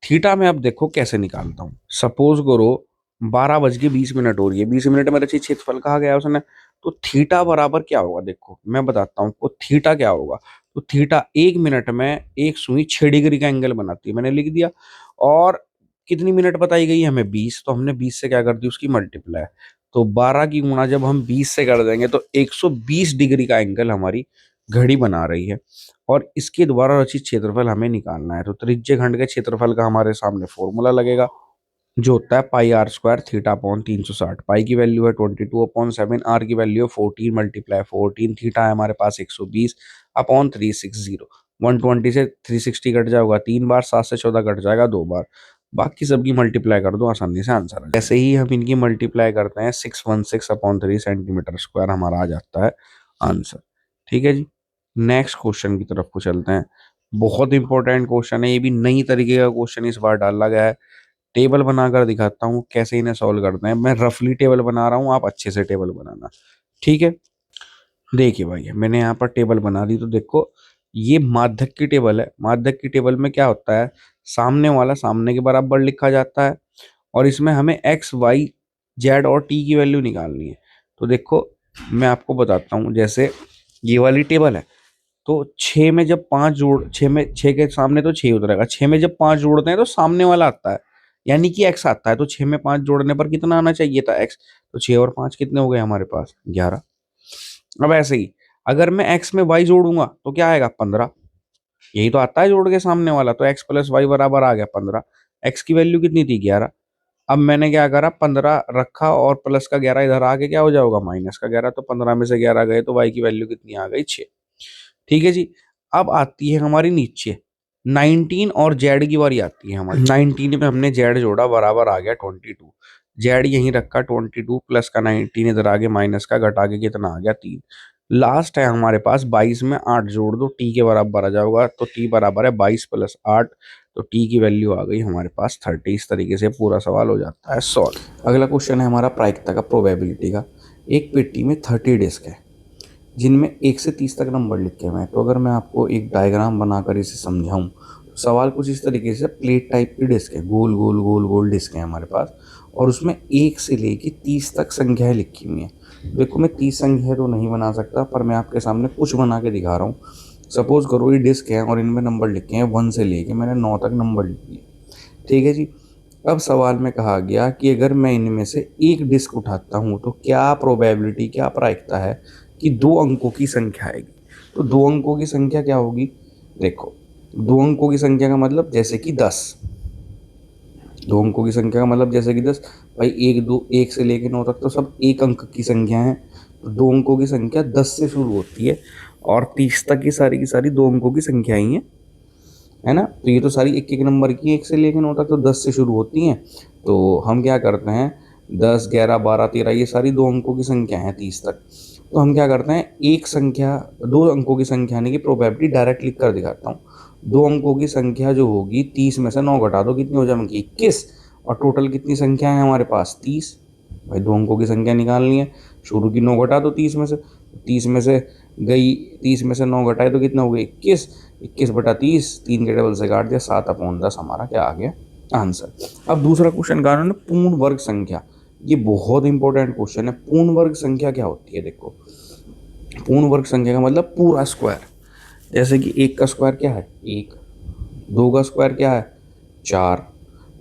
थीटा में अब देखो कैसे निकालता हूं। सपोज करो 12:20 हो रही है, 20 मिनट में रचित क्षेत्रफल कहा गया उसने। तो थीटा बराबर क्या होगा, देखो मैं बताता हूँ आपको थीटा क्या होगा। तो थीटा 1 मिनट में एक सुई 6 डिग्री का एंगल बनाती है, मैंने लिख दिया। और कितनी मिनट बताई गई है हमें 20, तो हमने 20 से क्या कर दी उसकी मल्टीप्लाई। तो 12 की गुणा जब हम 20 से कर देंगे तो 120 डिग्री का एंगल हमारी घड़ी बना रही है। और इसके द्वारा रचित क्षेत्रफल हमें निकालना है। तो त्रिज्य खंड के क्षेत्रफल का हमारे सामने फॉर्मूला लगेगा, जो होता है पाई आर स्क्वायर थीटा अपॉन 360। पाई की वैल्यू है 22/7, आर की वैल्यू है 14 मल्टीप्लाई 14, थीटा है हमारे पास 120 अपॉन 360। 120 से 360 कट जाएगा 3 बार, 7 से 14 कट जाएगा 2 बार। बाकी सबकी मल्टीप्लाई कर दो, आसानी से आंसर आ जाए। ऐसे ही हम इनकी मल्टीप्लाई करते हैं 616 अपॉन 3 सेंटीमीटर स्क्वायर, हमारा आ जाता है आंसर। ठीक है जी। नेक्स्ट क्वेश्चन की तरफ को चलते हैं। बहुत इंपॉर्टेंट क्वेश्चन है ये भी, नई तरीके का क्वेश्चन इस बार डाला गया है। टेबल बनाकर दिखाता हूँ कैसे इन्हें सॉल्व करते हैं। मैं रफली टेबल बना रहा हूँ, आप अच्छे से टेबल बनाना। ठीक है, देखिए भाई मैंने यहाँ पर टेबल बना दी। तो देखो ये माध्यक की टेबल है। माध्यक की टेबल में क्या होता है, सामने वाला सामने के बराबर लिखा जाता है और इसमें हमें एक्स वाई जेड और टी की वैल्यू निकालनी है। तो देखो मैं आपको बताता हूँ, जैसे ये वाली टेबल है। तो 6 में जब 5 जोड़, 6 में 6 के सामने तो 6 उतरेगा। 6 में जब 5 जोड़ते हैं तो सामने वाला आता है, यानी कि x आता है। तो 6 में 5 जोड़ने पर कितना आना चाहिए था x। तो 6 और 5 कितने हो गए हमारे पास 11। अब ऐसे ही अगर मैं x में y जोड़ूंगा तो क्या आएगा 15। यही तो आता है जोड़ के सामने वाला। तो x प्लस वाई बराबर आ गया 15। x की वैल्यू कितनी थी 11। अब मैंने क्या करा 15 रखा और प्लस का 11 इधर आके क्या हो जाएगा माइनस का 11। तो 15 में से 11 गए तो y की वैल्यू कितनी आ गई 6। ठीक है जी। अब आती है हमारी नीचे 19 और जेड की बारी आती है हमारी। 19 में हमने जेड जोड़ा, बराबर आ गया 22। जेड यहीं रखा 22 प्लस का 19 इधर आगे माइनस का घटा के कितना आ गया 3। लास्ट है हमारे पास 22 में 8 जोड़ दो, टी के बराबर आ जाएगा। तो टी बराबर है 22 प्लस 8, तो टी की वैल्यू आ गई हमारे पास 30। इस तरीके से पूरा सवाल हो जाता है सॉल्व। अगला क्वेश्चन है हमारा प्रायिकता का, प्रोबेबिलिटी का। एक पेटी में 30 डिस्क है जिनमें 1 से 30 तक नंबर लिखे हुए हैं। तो अगर मैं आपको एक डायग्राम बनाकर इसे समझाऊं तो सवाल कुछ इस तरीके से, प्लेट टाइप की डिस्क है, गोल गोल गोल गोल डिस्क है हमारे पास, और उसमें 1 से लेके 30 तक संख्याएं लिखी हुई हैं। देखो मैं 30 संख्या तो नहीं बना सकता, पर मैं आपके सामने कुछ बना के दिखा रहा हूँ। सपोज करो ये डिस्क है और इनमें नंबर लिखे हैं 1 से लेके मैंने 9 तक नंबर लिख दिए। ठीक है जी। अब सवाल में कहा गया कि अगर मैं इनमें से एक डिस्क उठाता हूँ तो क्या प्रोबेबिलिटी, क्या प्रायिकता है कि 2 अंकों की संख्या आएगी। तो 2 अंकों की संख्या क्या होगी, देखो 2 अंकों की संख्या का मतलब जैसे कि 10। 2 अंकों की संख्या का मतलब जैसे कि 10। भाई 1 2 1 से लेकर 9 तक तो सब 1 अंक की संख्या है। तो 2 अंकों की संख्या 10 से शुरू होती है और 30 तक की सारी 2 अंकों की संख्या ही है ना। तो ये तो सारी एक एक नंबर की 1 से लेकर 9 तक तो 10 से शुरू होती हैं। तो हम क्या करते हैं 10 11 12 13 ये सारी 2 अंकों की संख्या है 30 तक। तो हम क्या करते हैं एक संख्या 2 अंकों की संख्या आने की प्रोबेबिलिटी डायरेक्ट लिख कर दिखाता हूँ। दो अंकों की संख्या जो होगी 30 में से 9 घटा दो, कितनी हो जाएगी 21। और टोटल कितनी संख्या है हमारे पास 30। भाई दो अंकों की संख्या निकालनी है, शुरू की 9 घटा दो 30 में से, 30 में से गई, 30 में से 9 घटाए तो कितना हो गया 21। 21 बटा 30, 3 के टेबल से काट दिया, 7/10 हमारा क्या आ गया आंसर। अब दूसरा क्वेश्चन कहा उन्होंने पूर्ण वर्ग संख्या। ये बहुत इंपॉर्टेंट क्वेश्चन है। पूर्ण वर्ग संख्या क्या होती है? देखो, पूर्ण वर्ग संख्या का मतलब पूरा स्क्वायर। जैसे कि 1 का स्क्वायर क्या है 1, 2 का स्क्वायर क्या है 4।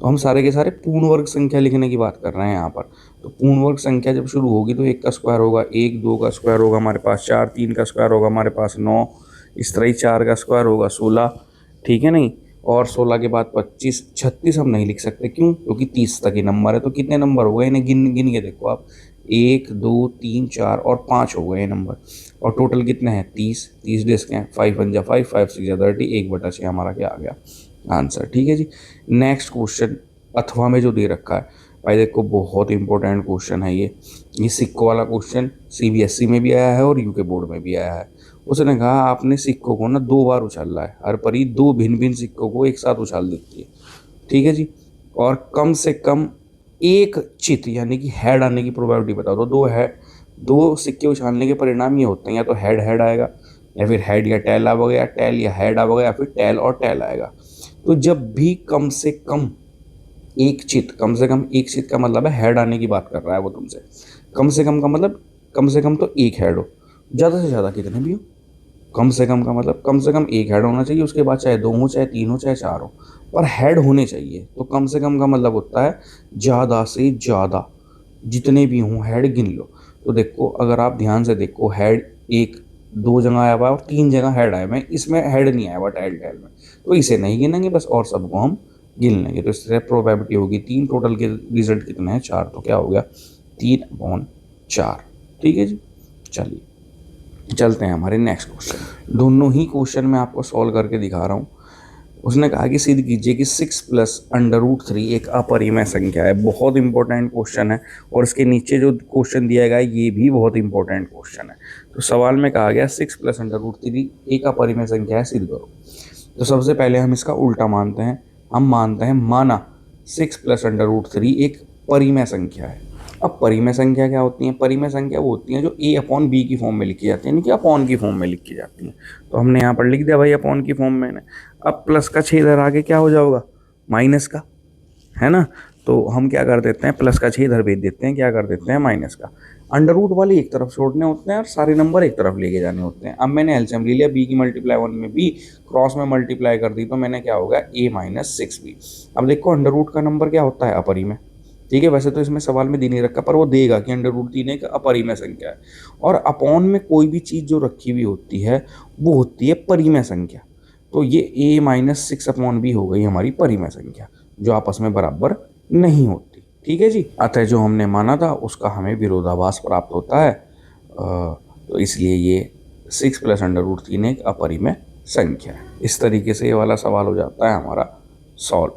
तो हम सारे के सारे पूर्ण वर्ग संख्या लिखने की बात कर रहे हैं यहाँ पर। तो पूर्ण वर्ग संख्या जब शुरू होगी तो 1 का स्क्वायर होगा 1, 2 का स्क्वायर होगा हमारे पास 4, 3 का स्क्वायर होगा हमारे पास 9, इस तरह ही 4 का स्क्वायर होगा 16, ठीक है नहीं। और 16 के बाद 25, 36 हम नहीं लिख सकते, क्यों? क्योंकि 30 तक ही नंबर है। तो कितने नंबर हो गए, इन्हें गिन गिन के देखो आप, 1, 2, 3, 4 और 5 हो गए नंबर। और टोटल कितने हैं 30। 30 डिस्क हैं, 5 1 जा 5, 5 6 जा 30, 1/6 हमारा क्या आ गया आंसर, ठीक है जी। नेक्स्ट क्वेश्चन अथवा में जो दे रखा है, भाई देखो बहुत इंपॉर्टेंट क्वेश्चन है ये सिक्कों वाला क्वेश्चन सीबीएसई में भी आया है और यूके बोर्ड में भी आया है। उसने कहा आपने सिक्कों को ना 2 बार उछाला है, हर परी 2 भिन्न भिन्न सिक्कों को एक साथ उछाल देती है, ठीक है जी। और कम से कम एक चित यानी कि हेड आने की प्रोबेबिलिटी बताओ। तो दो सिक्के उछालने के परिणाम ये होते हैं, या तो हेड हेड आएगा, या फिर हेड या टेल आएगा, या टेल या हेड आएगा, या फिर टेल और टेल आएगा। तो जब भी कम से कम एक चित, कम से कम एक चित का मतलब है हेड आने की बात कर रहा है वो तुमसे। कम से कम का मतलब कम से कम तो एक हेड हो, ज़्यादा से ज़्यादा कितने भी हो। कम से कम का मतलब कम से कम एक हेड होना चाहिए, उसके बाद चाहे 2 हो, चाहे 3 हो, चाहे 4 हो, पर हेड होने चाहिए। तो कम से कम का मतलब होता है ज़्यादा से ज़्यादा, जितने भी हों हेड गिन लो। तो देखो अगर आप ध्यान से देखो, हेड 1 2 जगह आया हुआ है और 3 जगह हेड आया हुआ है, इसमें हेड नहीं आया हुआ टेल टेल में, तो इसे नहीं गिनेंगे बस, और सबको हम गिन लेंगे। तो इससे प्रोबेबिलिटी होगी 3, टोटल के रिजल्ट कितने हैं 4, तो क्या हो गया 3/4, ठीक है जी। चलिए चलते हैं हमारे नेक्स्ट क्वेश्चन। दोनों ही क्वेश्चन मैं आपको सॉल्व करके दिखा रहा हूँ। उसने कहा कि सिद्ध कीजिए कि 6 + √3 एक अपरिमेय संख्या है। बहुत इंपॉर्टेंट क्वेश्चन है, और इसके नीचे जो क्वेश्चन दिया गया है ये भी बहुत इंपॉर्टेंट क्वेश्चन है। तो सवाल में कहा गया 6 + √3 एक अपरिमेय संख्या है, सिद्ध करो। तो सबसे पहले हम इसका उल्टा मानते हैं। हम मानते हैं माना 6 + √3 एक परिमेय संख्या है। अब परिमेय संख्या क्या होती है? परिमेय संख्या वो होती है जो a/b की फॉर्म में लिखी जाती है, यानी कि अपॉन की फॉर्म में लिखी जाती है। तो हमने यहाँ पर लिख दिया भाई अपॉन की फॉर्म में। अब प्लस का छेद आगे क्या हो जाएगा माइनस का, है ना। तो हम क्या कर देते हैं, प्लस का छेद भेज देते हैं, क्या कर देते हैं माइनस का। अंडर रूट वाले एक तरफ छोड़ने होते हैं और सारे नंबर एक तरफ लेके जाने होते हैं। अब मैंने एलसीएम ले लिया, बी की मल्टीप्लाई 1 में बी, क्रॉस में मल्टीप्लाई कर दी, तो मैंने क्या होगा a-6b। अब देखो अंडर रूट का नंबर क्या होता है अपरिमेय, ठीक है। वैसे तो इसमें सवाल में दे नहीं रखा, पर वो देगा कि अंडर रूट 3 एक अपरिमेय संख्या है। और अपॉन में कोई भी चीज़ जो रखी हुई होती है वो होती है परिमेय संख्या। तो ये a-6/b हो गई हमारी परिमेय संख्या, जो आपस में बराबर नहीं होती, ठीक है जी। अतः जो हमने माना था उसका हमें विरोधाभास प्राप्त होता है, तो इसलिए ये 6 + √3 एक अपरिमेय संख्या है। इस तरीके से ये वाला सवाल हो जाता है हमारा सॉल्व।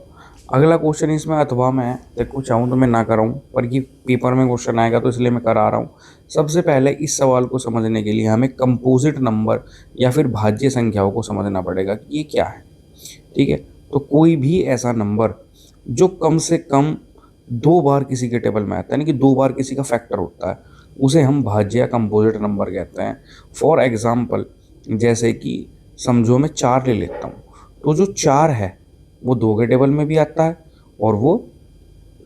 अगला क्वेश्चन इसमें अथवा में है, देखो चाहूँ तो मैं ना कराऊँ, पर ये पेपर में क्वेश्चन आएगा तो इसलिए मैं करा रहा हूँ। सबसे पहले इस सवाल को समझने के लिए हमें कंपोजिट नंबर या फिर भाज्य संख्याओं को समझना पड़ेगा कि ये क्या है, ठीक है। तो कोई भी ऐसा नंबर जो कम से कम 2 बार किसी के टेबल में आता है, यानी कि 2 बार किसी का फैक्टर होता है, उसे हम भाज्य या कंपोजिट नंबर कहते हैं। फॉर एग्जाम्पल, जैसे कि समझो मैं 4 ले लेता हूँ, तो जो 4 है वो 2 के टेबल में भी आता है और वो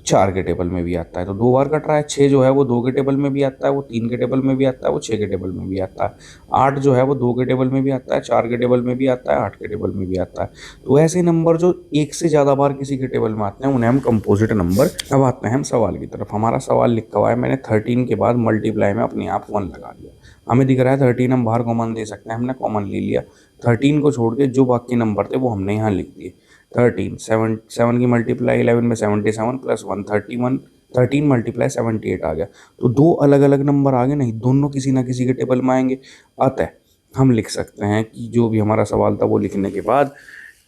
4 के टेबल में भी आता है, तो 2 बार कट रहा है। 6 जो है वो 2 के टेबल में भी आता है, वो 3 के टेबल में भी आता है, वो 6 के टेबल में भी आता है। 8 जो है वो 2 के टेबल में भी आता है, 4 के टेबल में भी आता है, 8 के टेबल में भी आता है। तो ऐसे नंबर जो एक से ज़्यादा बार किसी के टेबल में आते हैं उन्हें हम कंपोजिट नंबर। अब आते हैं हम सवाल की तरफ। हमारा सवाल लिखा हुआ है, मैंने 13 के बाद मल्टीप्लाई में अपने आप 1 लगा दिया। हमें दिख रहा है 13 हम बाहर कॉमन दे सकते हैं, हमने कॉमन ले लिया। 13 को छोड़ के जो बाकी नंबर थे वो हमने यहाँ लिख दिए। 13 7 की मल्टीप्लाई 11 में 77 + 1 31, 13 × 78 आ गया। तो 2 अलग अलग नंबर आ गए नहीं, दोनों किसी ना किसी के टेबल में आएंगे। अतः हम लिख सकते हैं कि जो भी हमारा सवाल था वो लिखने के बाद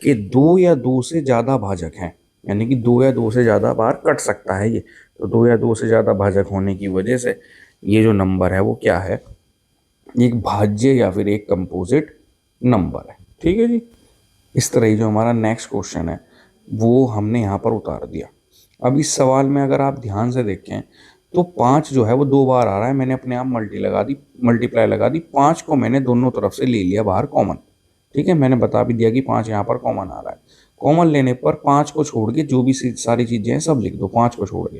कि 2 या 2 से ज़्यादा भाजक हैं, यानी कि 2 या 2 से ज़्यादा बार कट सकता है ये। तो 2 या 2 से ज़्यादा भाजक होने की वजह से ये जो नंबर है वो क्या है, एक भाज्य या फिर एक कंपोजिट नंबर है, ठीक है जी। इस तरह ही जो हमारा नेक्स्ट क्वेश्चन है वो हमने यहाँ पर उतार दिया। अब इस सवाल में अगर आप ध्यान से देखें तो 5 जो है वो 2 बार आ रहा है, मैंने अपने आप मल्टीप्लाई लगा दी, 5 को मैंने दोनों तरफ से ले लिया बाहर कॉमन। ठीक है, मैंने बता भी दिया कि 5 यहाँ पर कॉमन आ रहा है। कॉमन लेने पर 5 को छोड़ के जो भी सारी चीज़ें हैं सब लिख दो 5 को छोड़ के।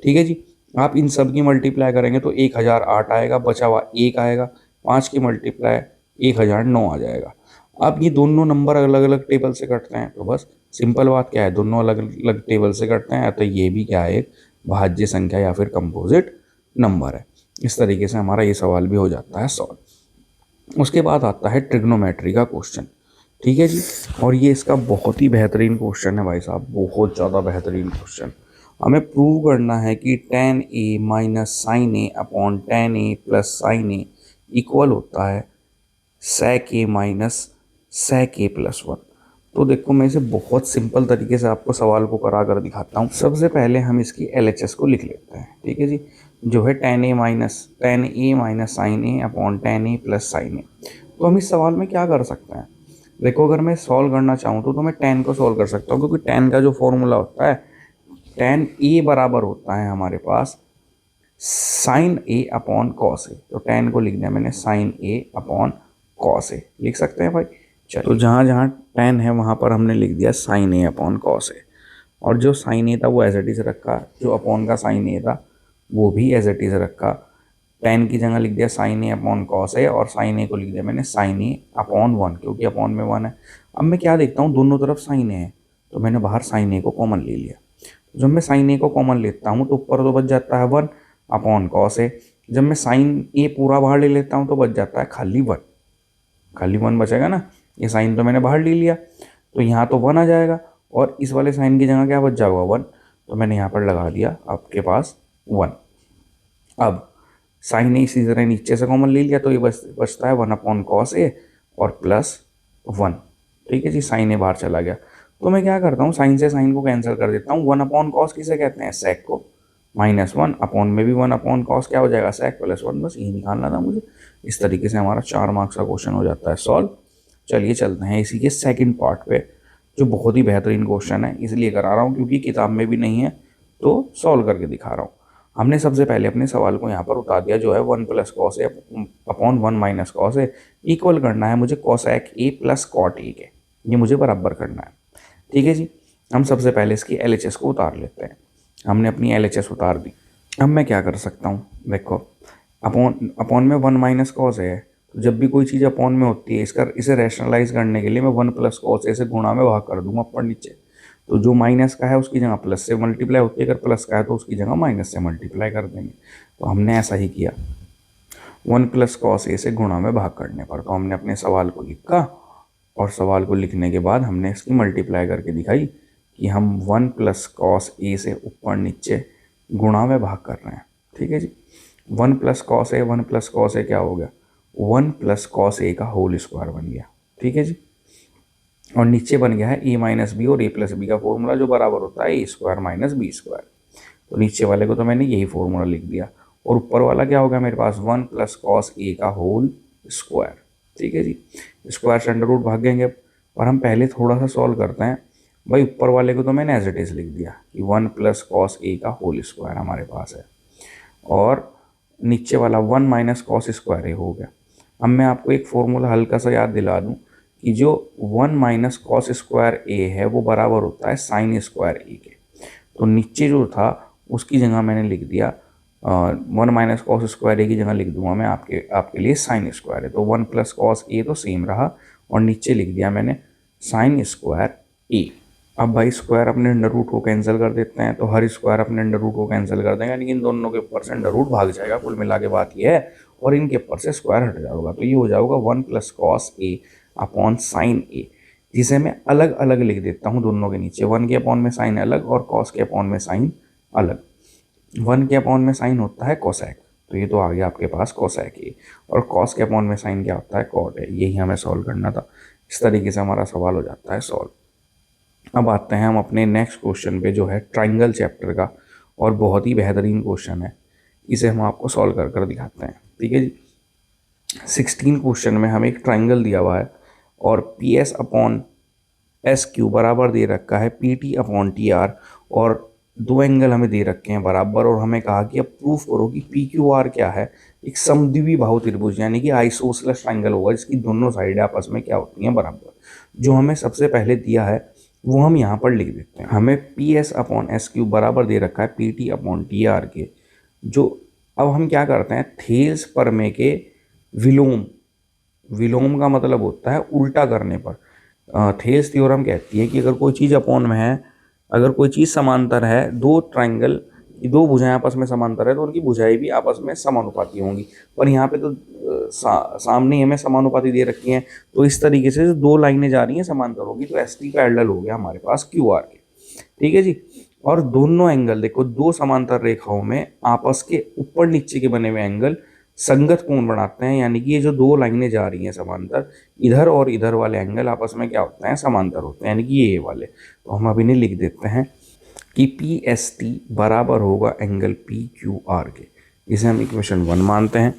ठीक है जी, आप इन सब की मल्टीप्लाई करेंगे तो 1008 आएगा, बचा हुआ 1 आएगा, 5 की मल्टीप्लाई 1009 आ जाएगा। अब ये दोनों नंबर अलग अलग टेबल से कटते हैं तो बस सिंपल बात क्या है, दोनों अलग अलग टेबल से कटते हैं, तो ये भी क्या है, एक भाज्य संख्या या फिर कंपोजिट नंबर है। इस तरीके से हमारा ये सवाल भी हो जाता है सॉल्व। उसके बाद आता है ट्रिग्नोमेट्री का क्वेश्चन। ठीक है जी, और ये इसका बहुत ही बेहतरीन क्वेश्चन है भाई साहब, बहुत ज़्यादा बेहतरीन क्वेश्चन। हमें प्रूव करना है कि tan a minus sine A upon tan a plus sine a equal होता है sec a minus sec a plus 1। तो देखो मैं इसे बहुत सिंपल तरीके से आपको सवाल को करा कर दिखाता हूँ। सबसे पहले हम इसकी LHS को लिख लेते हैं। ठीक है जी, जो है tan a minus sine A upon tan a plus sine A. तो हम इस सवाल में क्या कर सकते हैं, देखो अगर मैं सॉल्व करना चाहूँ तो मैं tan को सॉल्व कर सकता हूँ, क्योंकि tan का जो फॉर्मूला होता है tan a बराबर होता है हमारे पास sign A upon cos A. तो tan को लिख दिया मैंने sign A upon cos A, लिख सकते हैं भाई। चलो तो जहाँ जहाँ tan है वहाँ पर हमने लिख दिया sign A upon cos A, और जो साइन ए था वो एज इट इज़ रखा, जो अपॉन का साइन ए था वो भी एज इट इज़ रखा। tan की जगह लिख दिया sign A upon cos A, और साइन ए को लिख दिया मैंने साइन ए अपॉन 1, क्योंकि अपॉन में 1 है। अब मैं क्या देखता हूँ, दोनों तरफ साइन ए है तो मैंने बाहर साइन ए को कॉमन ले लिया। जब मैं साइन ए को कॉमन लेता हूँ तो ऊपर तो बच जाता है 1 अपॉन कॉस ए। जब मैं साइन ए पूरा बाहर ले लेता हूँ तो बच जाता है खाली 1, खाली 1 बचेगा ना। ये साइन तो मैंने बाहर ले लिया तो यहाँ तो 1 आ जाएगा, और इस वाले साइन की जगह क्या बच जाएगा 1, तो मैंने यहाँ पर लगा दिया आपके पास 1। अब साइन ए इसी तरह नीचे से कॉमन ले लिया तो ये बचता है 1 अपॉन कॉस ए और प्लस 1। ठीक है जी, साइन ए बाहर चला गया तो मैं क्या करता हूँ, साइन से साइन को कैंसिल कर देता हूँ। 1 अपॉन कॉस किसे कहते हैं, सेक को, माइनस 1 अपॉन में भी 1 अपॉन कॉस क्या हो जाएगा, सेक प्लस 1। बस यही निकालना था मुझे। इस तरीके से हमारा 4 मार्क्स का क्वेश्चन हो जाता है सॉल्व। चलिए चलते हैं इसी के सेकंड पार्ट पे, जो बहुत ही बेहतरीन क्वेश्चन है, इसलिए करा रहा हूँ क्योंकि किताब में भी नहीं है तो सॉल्व करके दिखा रहा हूँ। हमने सबसे पहले अपने सवाल को यहाँ पर उतार दिया, जो है 1 plus cos a upon 1 minus cos a equal करना है मुझे cosec a plus cot a के, ये मुझे बराबर करना है। ठीक है जी, हम सबसे पहले इसकी LHS को उतार लेते हैं। हमने अपनी LHS उतार दी। अब मैं क्या कर सकता हूँ, देखो अपॉन में 1 माइनस कॉस है, तो जब भी कोई चीज़ अपॉन में होती है इसे रैशनलाइज करने के लिए मैं 1 प्लस कॉस ए से गुणा में भाग कर दूंगा ऊपर नीचे। तो जो माइनस का है उसकी जगह प्लस से मल्टीप्लाई होती है, अगर प्लस का है तो उसकी जगह माइनस से मल्टीप्लाई कर देंगे। तो हमने ऐसा ही किया, 1 प्लस कॉस ए से गुणा में भाग करने पर। तो हमने अपने सवाल को लिखा, और सवाल को लिखने के बाद हमने इसकी मल्टीप्लाई करके दिखाई कि हम 1 प्लस कॉस ए से ऊपर नीचे गुणा में भाग कर रहे हैं। ठीक है जी, 1 प्लस कॉस ए क्या हो गया, 1 प्लस कॉस ए का होल स्क्वायर बन गया। ठीक है जी, और नीचे बन गया है ए माइनस बी और ए प्लस बी का फॉर्मूला, जो बराबर होता है ए स्क्वायर माइनस बी स्क्वायर। तो नीचे वाले को तो मैंने यही फॉर्मूला लिख दिया, और ऊपर वाला क्या होगा मेरे पास, 1 प्लस कॉस ए का होल स्क्वायर। ठीक है जी, स्क्वायर से अंडर रूट भागेंगे, और हम पहले थोड़ा सा सॉल्व करते हैं। भाई ऊपर वाले को तो मैंने एज इट इज लिख दिया कि 1 प्लस कॉस ए का होल स्क्वायर हमारे पास है, और नीचे वाला 1 माइनस कॉस स्क्वायर ए हो गया। अब मैं आपको एक फॉर्मूला हल्का सा याद दिला दूं कि जो 1 माइनस कॉस स्क्वायर ए है वो बराबर होता है साइन स्क्वायर ए के। तो नीचे जो था उसकी जगह मैंने लिख दिया 1 माइनस कॉस स्क्वायर ए की जगह लिख दूंगा मैं आपके लिए साइन स्क्वायर है। तो 1 प्लस कॉस ए तो सेम रहा, और नीचे लिख दिया मैंने साइन स्क्वायर ए। अब भाई स्क्वायर अपने अंडर रूट को कैंसिल कर देते हैं, तो हर स्क्वायर अपने अंडर रूट को कैंसिल कर देंगे, लेकिन दोनों के ऊपर से अंडर रूट भाग जाएगा। कुल मिला के बात यह है, और इनके ऊपर से स्क्वायर हट जाएगा। तो ये हो जाएगा 1 plus cos a upon sine ए, जिसे मैं अलग अलग लिख देता हूँ दोनों के नीचे। 1 के अपॉन में साइन अलग और कॉस के अपॉन में साइन अलग। 1 के अपॉन में साइन होता है कोसेक, तो ये तो आ गया आपके पास कोसेक ए, और कॉस के अपॉन में साइन क्या होता है, कॉट है। यही हमें सॉल्व करना था। इस तरीके से हमारा सवाल हो जाता है सॉल्व। अब आते हैं हम अपने नेक्स्ट क्वेश्चन पे, जो है ट्राइंगल चैप्टर का, और बहुत ही बेहतरीन क्वेश्चन है। इसे हम आपको सॉल्व कर कर दिखाते हैं। ठीक है जी, 16 क्वेश्चन में हमें एक ट्राइंगल दिया हुआ है, और P S upon S Q बराबर दे रखा है P T upon T R, और दो एंगल हमें दे रखे हैं बराबर, और हमें कहा कि अब प्रूफ करो कि पी क्यू आर क्या है, एक समद्विबाहु त्रिभुज यानी कि आइसोसेलेस ट्रायंगल होगा जिसकी दोनों साइड आपस में क्या होती हैं, बराबर। जो हमें सबसे पहले दिया है वो हम यहाँ पर लिख देते हैं। हमें P S upon S Q बराबर दे रखा है P T upon T R के, जो अब हम क्या करते हैं, थेल्स प्रमेय के विलोम, विलोम का मतलब होता है उल्टा करने पर। थेल्स थ्योरम कहती है कि अगर कोई चीज़ अपॉन में है, अगर कोई चीज़ समांतर है, दो ट्रायंगल की दो भुजाएं आपस में समांतर है तो उनकी भुजाएं भी आपस में समानुपाती होंगी। पर यहाँ पे तो सामने हमें समानुपाती दे रखी हैं, तो इस तरीके से जो दो लाइनें जा रही हैं समांतर होगी, तो एस टी पैरेलल हो गया हमारे पास क्यू आर के। ठीक है जी। और दोनों एंगल देखो, दो समांतर रेखाओं में आपस के ऊपर नीचे के बने हुए एंगल संगत कोण बनाते हैं, यानी कि ये जो दो लाइनें जा रही हैं समांतर, इधर और इधर वाले एंगल आपस में क्या होते हैं, समांतर होते हैं, यानी कि ये वाले। तो हम अब इन्हें लिख देते हैं कि पी एस टी बराबर होगा एंगल पी क्यू आर के। इसे हम इक्वेशन 1 मानते हैं।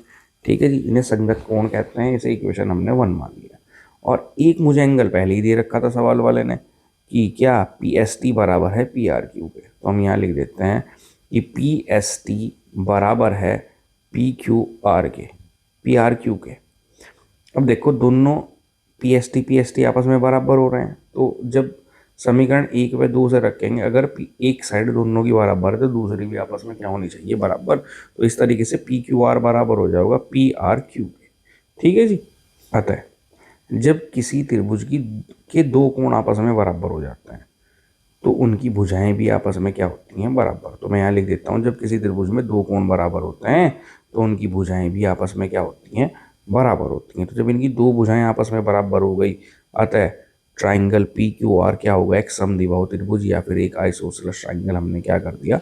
ठीक है जी, इन्हें संगत कोण कहते हैं, इसे इक्वेशन हमने 1 मान लिया। और एक मुझे एंगल पहले ही दे रखा था सवाल वाले ने कि क्या पी एस टी बराबर है पी आर क्यू के, तो हम यहाँ लिख देते हैं कि पी एस टी बराबर है पी क्यू आर के, पी आर क्यू के। अब देखो दोनों पी एस टी आपस में बराबर हो रहे हैं, तो जब समीकरण 1 व 2 से रखेंगे, अगर एक साइड दोनों की बराबर है तो दूसरी भी आपस में क्या होनी चाहिए, बराबर। तो इस तरीके से पी क्यू आर बराबर हो जाएगा पी आर क्यू के। ठीक है जी। अतः जब किसी त्रिभुज की के दो कोण आपस में बराबर हो जाते हैं तो उनकी भुजाएं भी आपस में क्या होती हैं, बराबर। तो मैं यहाँ लिख देता हूँ, जब किसी त्रिभुज में दो कोण बराबर होते हैं तो उनकी भुजाएं भी आपस में क्या होती हैं, बराबर होती हैं। तो जब इनकी दो भुजाएं आपस में बराबर हो गई, अतः ट्राइंगल पी क्यू आर क्या होगा, एक समद्विबाहु त्रिभुज या फिर एक आइसोसेलेस ट्राइंगल हमने क्या कर दिया,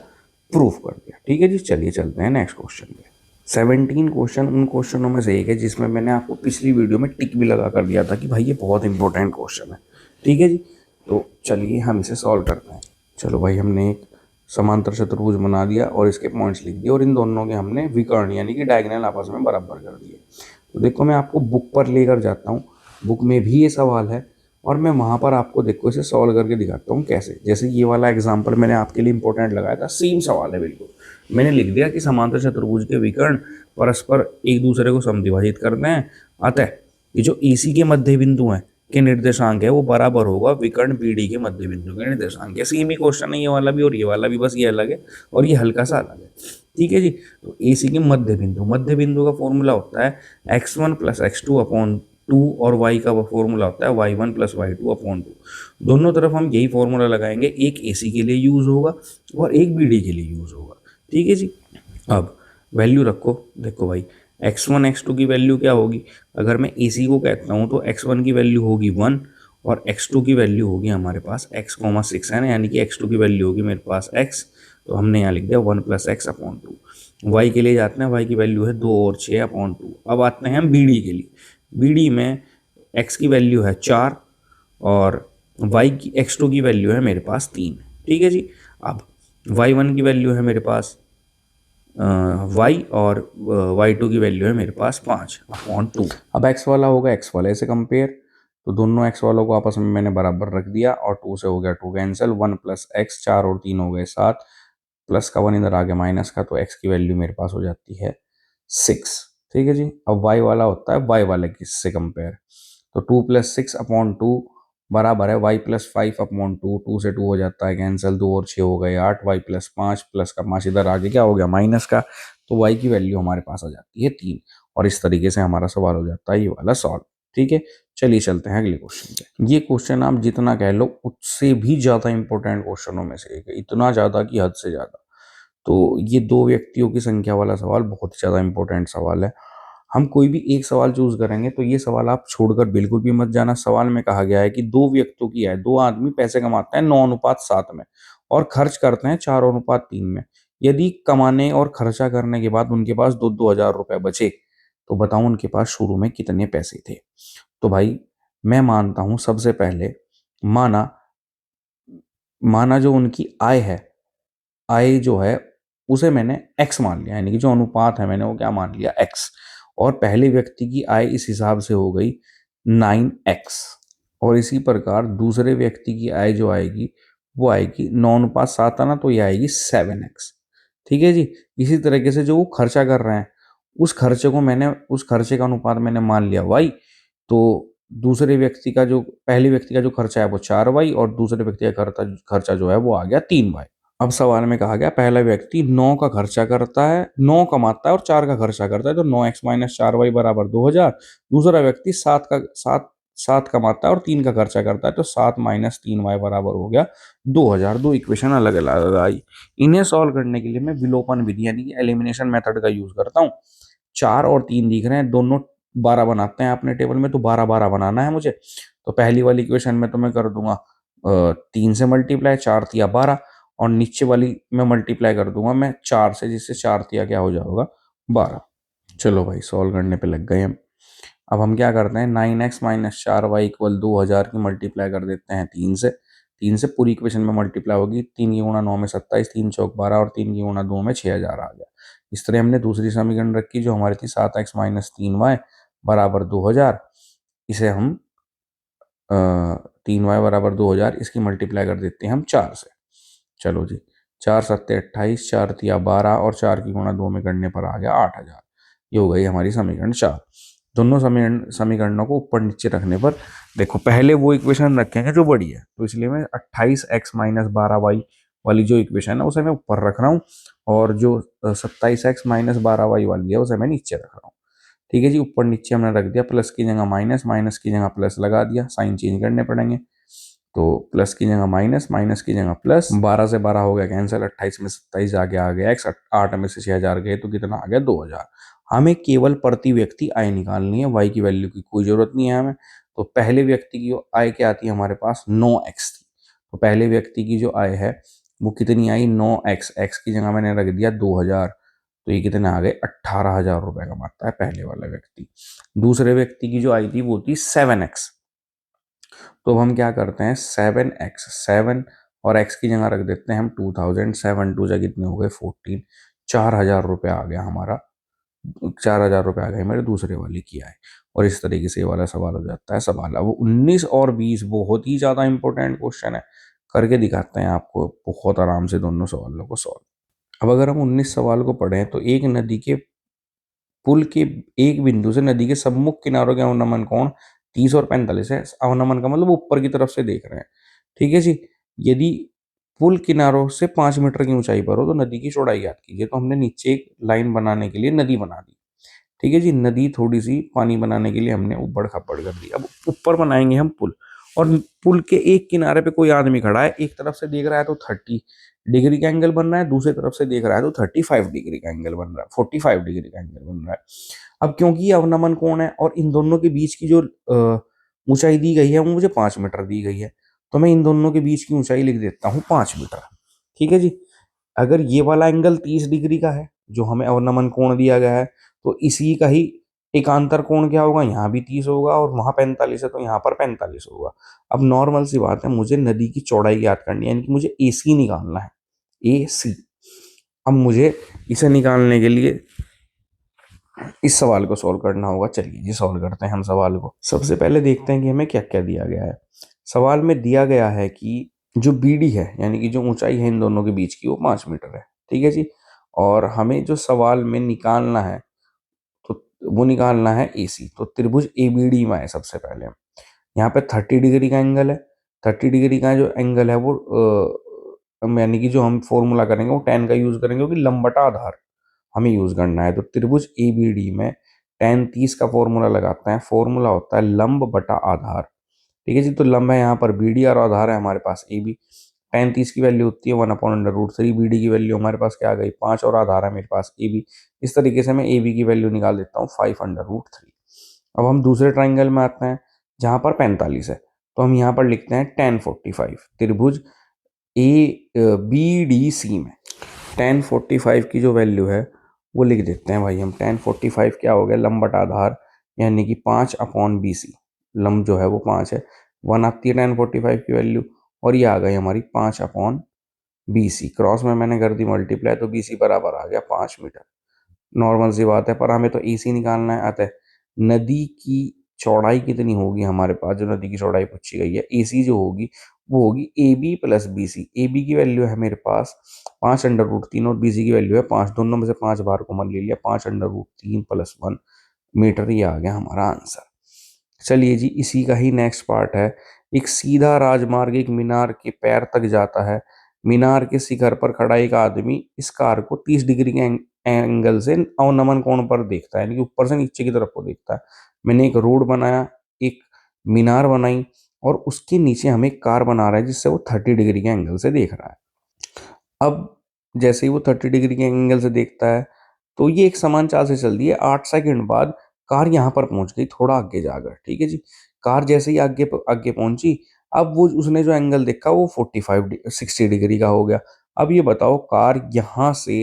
प्रूफ कर दिया। ठीक है जी, चलिए चलते हैं नेक्स्ट क्वेश्चन पे। 17 क्वेश्चन उन क्वेश्चनों में से एक है जिसमें मैंने आपको पिछली वीडियो में टिक भी लगा कर दिया था कि भाई ये बहुत इंपॉर्टेंट क्वेश्चन है। ठीक है जी, तो चलिए हम इसे सॉल्व करते हैं। चलो भाई, हमने एक समांतर चतुर्भुज बना दिया और इसके पॉइंट्स लिख दिए, और इन दोनों के हमने विकर्ण यानी कि डायगोनल आपस में बराबर कर दिए। तो देखो मैं आपको बुक पर लेकर जाता हूँ, बुक में भी ये सवाल है और मैं वहाँ पर आपको देखो इसे सॉल्व करके दिखाता हूँ कैसे। जैसे ये वाला एग्जाम्पल मैंने आपके लिए इंपॉर्टेंट लगाया था, सेम सवाल है बिल्कुल। मैंने लिख दिया कि समांतर चतुर्भुज के विकर्ण परस्पर एक दूसरे को समद्विभाजित करते हैं, अतः ये जो AC के मध्य बिंदु हैं के निर्देशांक है वो बराबर होगा विकर्ण BD के मध्य बिंदु के निर्देशांक के। सेम ही क्वेश्चन है ये वाला भी और ये वाला भी, बस ये अलग है और ये हल्का सा अलग है। ठीक है जी। तो AC के मध्य बिंदु का फॉर्मूला होता है x1 प्लस x2 अपॉन 2, और y का फॉर्मूला होता है y1 प्लस y2 अपॉन 2। दोनों तरफ हम यही फॉर्मूला लगाएंगे, एक AC के लिए यूज होगा और एक BD के लिए यूज होगा। ठीक है जी। अब वैल्यू रखो, देखो भाई x1 x2 की वैल्यू क्या होगी, अगर मैं AC को कहता हूँ तो x1 की वैल्यू होगी 1 और x2 की वैल्यू होगी हमारे पास x,6 है ना, यानी कि x2 की वैल्यू होगी मेरे पास x, तो हमने यहाँ लिख दिया 1 प्लस एक्स अपॉन 2। y के लिए जाते हैं, y की वैल्यू है 2 और 6 अपॉन 2। अब आते हैं हम BD के लिए, BD में x की वैल्यू है 4 और y की x2 की वैल्यू है मेरे पास 3। ठीक है जी। अब y1 की वैल्यू है मेरे पास y और y2 की वैल्यू है मेरे पास 5 अपॉन 2। अब x वाला होगा x वाले से कंपेयर, तो दोनों x वालों को आपस में मैंने बराबर रख दिया और 2 से हो गया 2 कैंसिल, 1 प्लस एक्स, 4 और 3 हो गए 7, प्लस का 1 इधर आ गया माइनस का, तो x की वैल्यू मेरे पास हो जाती है 6। ठीक है जी। अब y वाला होता है y वाले से कंपेयर, तो 2 प्लस 6 अपॉन 2 बराबर है y प्लस 5 अपॉन 2, 2 से 2 हो जाता है कैंसिल, 2 और 6 हो गए 8, y प्लस 5, प्लस का 5 इधर आगे क्या हो गया माइनस का, तो y की वैल्यू हमारे पास आ जाती है 3। और इस तरीके से हमारा सवाल हो जाता है ये वाला सॉल्व। ठीक है, चलिए चलते हैं अगले क्वेश्चन पे। ये क्वेश्चन आप जितना कह लो उससे भी ज़्यादा इंपॉर्टेंट क्वेश्चनों में से एक है, इतना ज़्यादा कि हद से ज़्यादा। तो ये दो व्यक्तियों की संख्या वाला सवाल बहुत ज़्यादा इंपॉर्टेंट सवाल है। हम कोई भी एक सवाल चूज करेंगे तो ये सवाल आप छोड़कर बिल्कुल भी मत जाना। सवाल में कहा गया है कि दो व्यक्तियों की है, दो आदमी पैसे कमाते हैं 9:7 में और खर्च करते हैं 4:3 में। यदि कमाने और खर्चा करने के बाद उनके पास 2-2 हजार रुपए बचे तो बताओ उनके पास शुरू में कितने पैसे थे। तो भाई मैं मानता हूं सबसे पहले, माना माना जो उनकी आय है, आय जो है उसे मैंने x मान लिया, यानी कि जो अनुपात है मैंने वो क्या मान लिया, x। और पहले व्यक्ति की आय इस हिसाब से हो गई 9x, और इसी प्रकार दूसरे व्यक्ति की आय जो आएगी वो आएगी 9:7 आना, तो ये आएगी 7x। ठीक है जी। इसी तरीके से जो वो खर्चा कर रहे हैं उस खर्चे का अनुपात मैंने मान लिया y। तो दूसरे व्यक्ति का जो पहले व्यक्ति का जो खर्चा है वो 4y और दूसरे व्यक्ति का खर्चा जो है वो आ गया 3y। अब सवाल में कहा गया पहला व्यक्ति 9 का खर्चा करता है, 9 कमाता है और 4 का खर्चा करता है, तो 9x माइनस 4y बराबर 2000। दूसरा व्यक्ति 7 कमाता है और 3 का खर्चा करता है, तो 7 माइनस 3y बराबर हो गया 2000। दो इक्वेशन अलग अलग आई। इन्हें सॉल्व करने के लिए मैं विलोपन विधि यानी कि एलिमिनेशन मेथड का यूज करता हूँ। 4 और 3 दिख रहे हैं, दोनों 12 बनाते हैं अपने टेबल में, तो 12 12 बनाना है मुझे। तो पहली वाली इक्वेशन में तो मैं कर दूंगा 3 से मल्टीप्लाई, 4 तिया 12, और नीचे वाली में मल्टीप्लाई कर दूंगा मैं 4 से, जिससे 4 तिया क्या हो जाएगा 12। चलो भाई सॉल्व करने पे लग गए हम। अब हम क्या करते हैं 9x माइनस 4y इक्वल 2000 की मल्टीप्लाई कर देते हैं 3 से पूरी इक्वेशन में मल्टीप्लाई होगी। 3 की गुणा 9 में 27, 3 चौक 12 और 3 की गुणा 2 में 6000 आ गया। इस तरह हमने दूसरी समीकरण रखी जो हमारी थी 7x माइनस 3y बराबर 2000। इसे हम 3y बराबर 2000 इसकी मल्टीप्लाई कर देते हैं हम 4 से। चलो जी, 4 सत्ते 28, 4 तिया 12 और 4 की गुणा 2 में करने पर आ गया 8000। ये हो गई हमारी समीकरण 4। दोनों समीकरणों को ऊपर नीचे रखने पर देखो पहले वो इक्वेशन रखेंगे जो बड़ी है, तो इसलिए मैं 28x माइनस 12y वाली जो इक्वेशन है उसे मैं ऊपर रख रहा हूँ, और जो 27x माइनस 12y वाली है उसे मैं नीचे रख रहा हूँ। ठीक है जी। ऊपर नीचे हमने रख दिया, प्लस की जगह माइनस, माइनस की जगह प्लस लगा दिया, साइन चेंज करने पड़ेंगे। तो प्लस की जगह माइनस, माइनस की जगह प्लस, 12 से 12 हो गया कैंसिल, 28 में 27 आगे आ गया x, 8 में से 6000 गए तो कितना आ गया 2000। हमें केवल प्रति व्यक्ति आय निकालनी है, y की वैल्यू की कोई जरूरत नहीं है हमें। तो पहले व्यक्ति की आय क्या आती है हमारे पास 9x थी, तो पहले व्यक्ति की जो आय है वो कितनी आई 9x, x की जगह मैंने रख दिया 2000, तो ये कितने आ गए 18,000 रुपए कमाता है पहले वाला व्यक्ति। दूसरे व्यक्ति की जो आय थी वो थी 7x, तो अब हम क्या करते हैं 7x, 7 और x की जगह रख देते हैं हम 2000, 7 टू जा कितने हो गए 14, 4000 रुपये आ गया हमारा, 4000 रुपये आ गए मेरे दूसरे वाले की आय। और इस तरीके से ये वाला सवाल हो जाता है सवाल। अब 19 और 20 बहुत ही ज़्यादा इंपॉर्टेंट क्वेश्चन है, करके दिखाते हैं आपको बहुत आराम से दोनों सवालों को सॉल्व। अब अगर हम 19 सवाल को पढ़ें तो एक नदी के पुल के एक बिंदु से नदी के सम्मुख किनारों के अवनमन कोण 30 और 45 है। अवनमन का मतलब ऊपर की तरफ से देख रहे हैं। ठीक है जी। यदि पुल किनारों से 5 मीटर की ऊंचाई पर हो तो नदी की चौड़ाई ज्ञात कीजिए। तो हमने नीचे एक लाइन बनाने के लिए नदी बना दी। ठीक है जी। नदी थोड़ी सी पानी बनाने के लिए हमने ऊबड़ खाबड़ कर दी। अब ऊपर बनाएंगे हम पुल, और पुल के एक किनारे पे कोई आदमी खड़ा है, एक तरफ से देख रहा है तो 30 डिग्री का एंगल बन रहा है, दूसरी तरफ से देख रहा है तो 35 डिग्री का एंगल बन रहा है, 45 डिग्री का एंगल बन रहा है। अब क्योंकि ये अवनमन कोण है और इन दोनों के बीच की जो ऊंचाई दी गई है वो मुझे 5 मीटर दी गई है, तो मैं इन दोनों के बीच की ऊंचाई लिख देता हूँ 5 मीटर। ठीक है जी। अगर ये वाला एंगल 30 डिग्री का है जो हमें अवनमन कोण दिया गया है, तो इसी का ही एकांतर कोण क्या होगा, यहाँ भी 30 होगा और वहां 45 है तो यहाँ पर 45 होगा। अब नॉर्मल सी बात है, मुझे नदी की चौड़ाई याद करनी है, यानी कि मुझे AC निकालना है, AC। अब मुझे इसे निकालने के लिए इस सवाल को सॉल्व करना होगा। चलिए जी सॉल्व करते हैं हम सवाल को। सबसे पहले देखते हैं कि हमें क्या क्या दिया गया है। सवाल में दिया गया है कि जो BD है यानी कि जो ऊंचाई है इन दोनों के बीच की वो 5 मीटर है। ठीक है जी। और हमें जो सवाल में निकालना है तो वो निकालना है AC। तो त्रिभुज ABD में है सबसे पहले। यहाँ पे 30 डिग्री का एंगल है, 30 डिग्री का जो एंगल है वो यानी कि जो हम फॉर्मूला करेंगे वो tan का यूज करेंगे क्योंकि लंब बटा आधार हमें यूज करना है। तो त्रिभुज ABD में tan 30 का फॉर्मूला लगाते हैं, फॉर्मूला होता है लंब बटा आधार। ठीक है जी। तो लंब है यहाँ पर BD और आधार है हमारे पास AB। tan 30 की वैल्यू होती है 1/√3, BD की वैल्यू हमारे पास क्या आ गई 5 और आधार है मेरे पास AB। इस तरीके से मैं AB की वैल्यू निकाल देता हूँ 5/√3। अब हम दूसरे ट्राइंगल में आते हैं जहां पर 45 है, तो हम यहाँ पर लिखते हैं tan 45। त्रिभुज ABDC में tan 45 की जो वैल्यू है वो लिख देते हैं भाई हम। tan 45 क्या हो गया लंब बटा आधार यानी कि 5/BC। लंब जो है वो 5 है, 1 आती है tan 45 की वैल्यू, और ये आ गई हमारी 5/BC। क्रॉस में मैंने कर दी मल्टीप्लाई, तो BC बराबर आ गया 5 मीटर। नॉर्मल सी बात है, पर हमें तो AC निकालना है। आता है नदी की चौड़ाई कितनी होगी हमारे पास, जो नदी की चौड़ाई पूछी गई है, AC जो होगी वो होगी AB प्लस BC। AB की वैल्यू है मेरे पास 5√3 और BC की वैल्यू है 5, दोनों में से 5 बार कॉमन ले लिया, 5√3 प्लस 1 मीटर, ये आ गया हमारा आंसर। चलिए जी, इसी का ही नेक्स्ट पार्ट है। एक सीधा राजमार्ग एक मीनार के पैर तक जाता है। मीनार के शिखर पर खड़ा एक आदमी इस कार को 30 डिग्री के एंगल से अवनमन कोण पर देखता है, यानी कि ऊपर से नीचे की तरफ को देखता है। मैंने एक रोड बनाया, एक मीनार बनाई, और उसके नीचे हमें एक कार बना रहा है जिससे वो 30 डिग्री के एंगल से देख रहा है। अब जैसे ही वो 30 डिग्री के एंगल से देखता है तो ये एक समान चाल से चल रही है। 8 सेकंड बाद कार यहाँ पर पहुंच गई, थोड़ा आगे जाकर, ठीक है जी। कार जैसे ही आगे आगे पहुंची, अब वो उसने जो एंगल देखा वो 60 डिग्री का हो गया। अब ये बताओ कार यहाँ से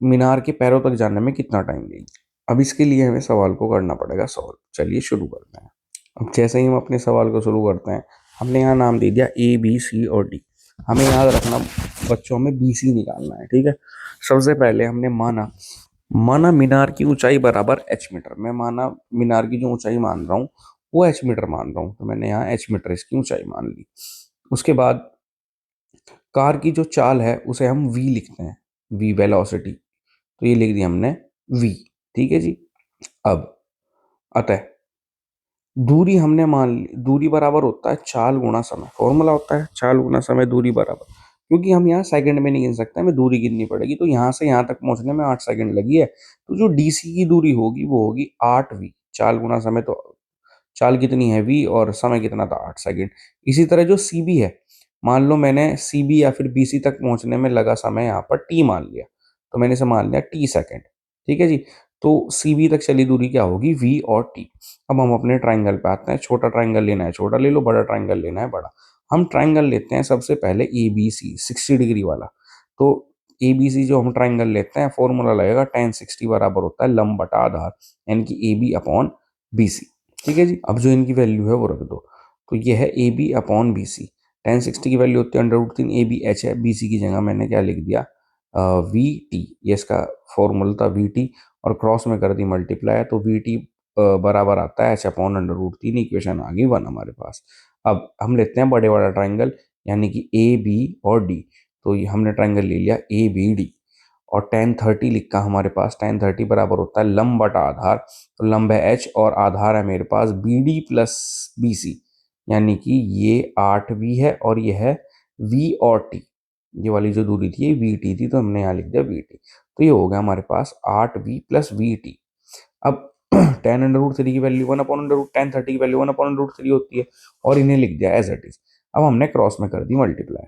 मीनार के पैरों तक जाने में कितना टाइम लेगी। अब इसके लिए हमें सवाल को करना पड़ेगा सॉल्व। चलिए शुरू करते हैं। अब जैसे ही हम अपने सवाल को शुरू करते हैं, हमने यहाँ नाम दे दिया A B C और D। हमें याद रखना बच्चों में BC निकालना है, ठीक है। सबसे पहले हमने माना मीनार की ऊंचाई बराबर H मीटर। मैं माना मीनार की जो ऊंचाई मान रहा हूँ वो H मीटर मान रहा हूँ, तो मैंने यहाँ H मीटर इसकी ऊंचाई मान ली। उसके बाद कार की जो चाल है उसे हम V लिखते हैं, V वेलोसिटी, तो ये लिख दिया हमने V, ठीक है जी। अब अतः दूरी हमने मान ली, दूरी बराबर होता है चाल गुणा समय। फॉर्मूला होता है चाल गुणा समय, दूरी बराबर, क्योंकि हम यहाँ सेकंड में नहीं गिन सकते, हमें दूरी गिननी पड़ेगी। तो यहाँ से यहाँ तक पहुंचने में 8 सेकंड लगी है, तो जो DC की दूरी होगी वो होगी 8V। चाल गुणा समय, तो चाल कितनी है V और समय कितना था 8 सेकंड। इसी तरह जो CB है, मान लो मैंने CB या फिर BC तक पहुंचने में लगा समय यहाँ पर T मान लिया, तो मैंने इसे मान लिया T सेकंड, ठीक है जी। तो CB तक चली दूरी क्या होगी, V और T। अब हम अपने ट्राइंगल पे आते हैं। छोटा ट्राइंगल लेना है छोटा ले लो, बड़ा ट्राइंगल लेना है बड़ा। हम ट्राइंगल लेते हैं सबसे पहले ABC 60 डिग्री वाला। तो ABC जो हम ट्राइंगल लेते हैं, फॉर्मूला लगेगा tan 60 बराबर होता है लंब बटा आधार, यानी कि AB अपॉन BC, ठीक है जी। अब जो इनकी वैल्यू है वो रख दो, तो ये है AB अपॉन BC। tan 60 की वैल्यू होती है √3 ABH है, BC की जगह मैंने क्या लिख दिया, VT। ये इसका फॉर्मूला था VT, और क्रॉस में कर दी मल्टीप्लाई, तो VT बराबर आता है H अपॉन √3। इक्वेशन आ गई 1 हमारे पास। अब हम लेते हैं बड़े वाला ट्राइंगल, यानी कि AB और D। तो ये हमने ट्राइंगल ले लिया ABD, और tan 30 लिखा हमारे पास। tan 30 बराबर होता है लंब बटा आधार, तो लंब है H और आधार है मेरे पास BD प्लस BC, यानी कि ये 8V है और ये है V और T। ये वाली जो दूरी थी ये VT थी, तो हमने यहाँ लिख दिया VT। तो ये हो गया हमारे पास 8V प्लस VT। अब tan√3 की वैल्यू 1/√, tan 30 की वैल्यू 1/√3 होती है, और इन्हें लिख दिया एज इट इज। अब हमने क्रॉस में कर दी मल्टीप्लाई,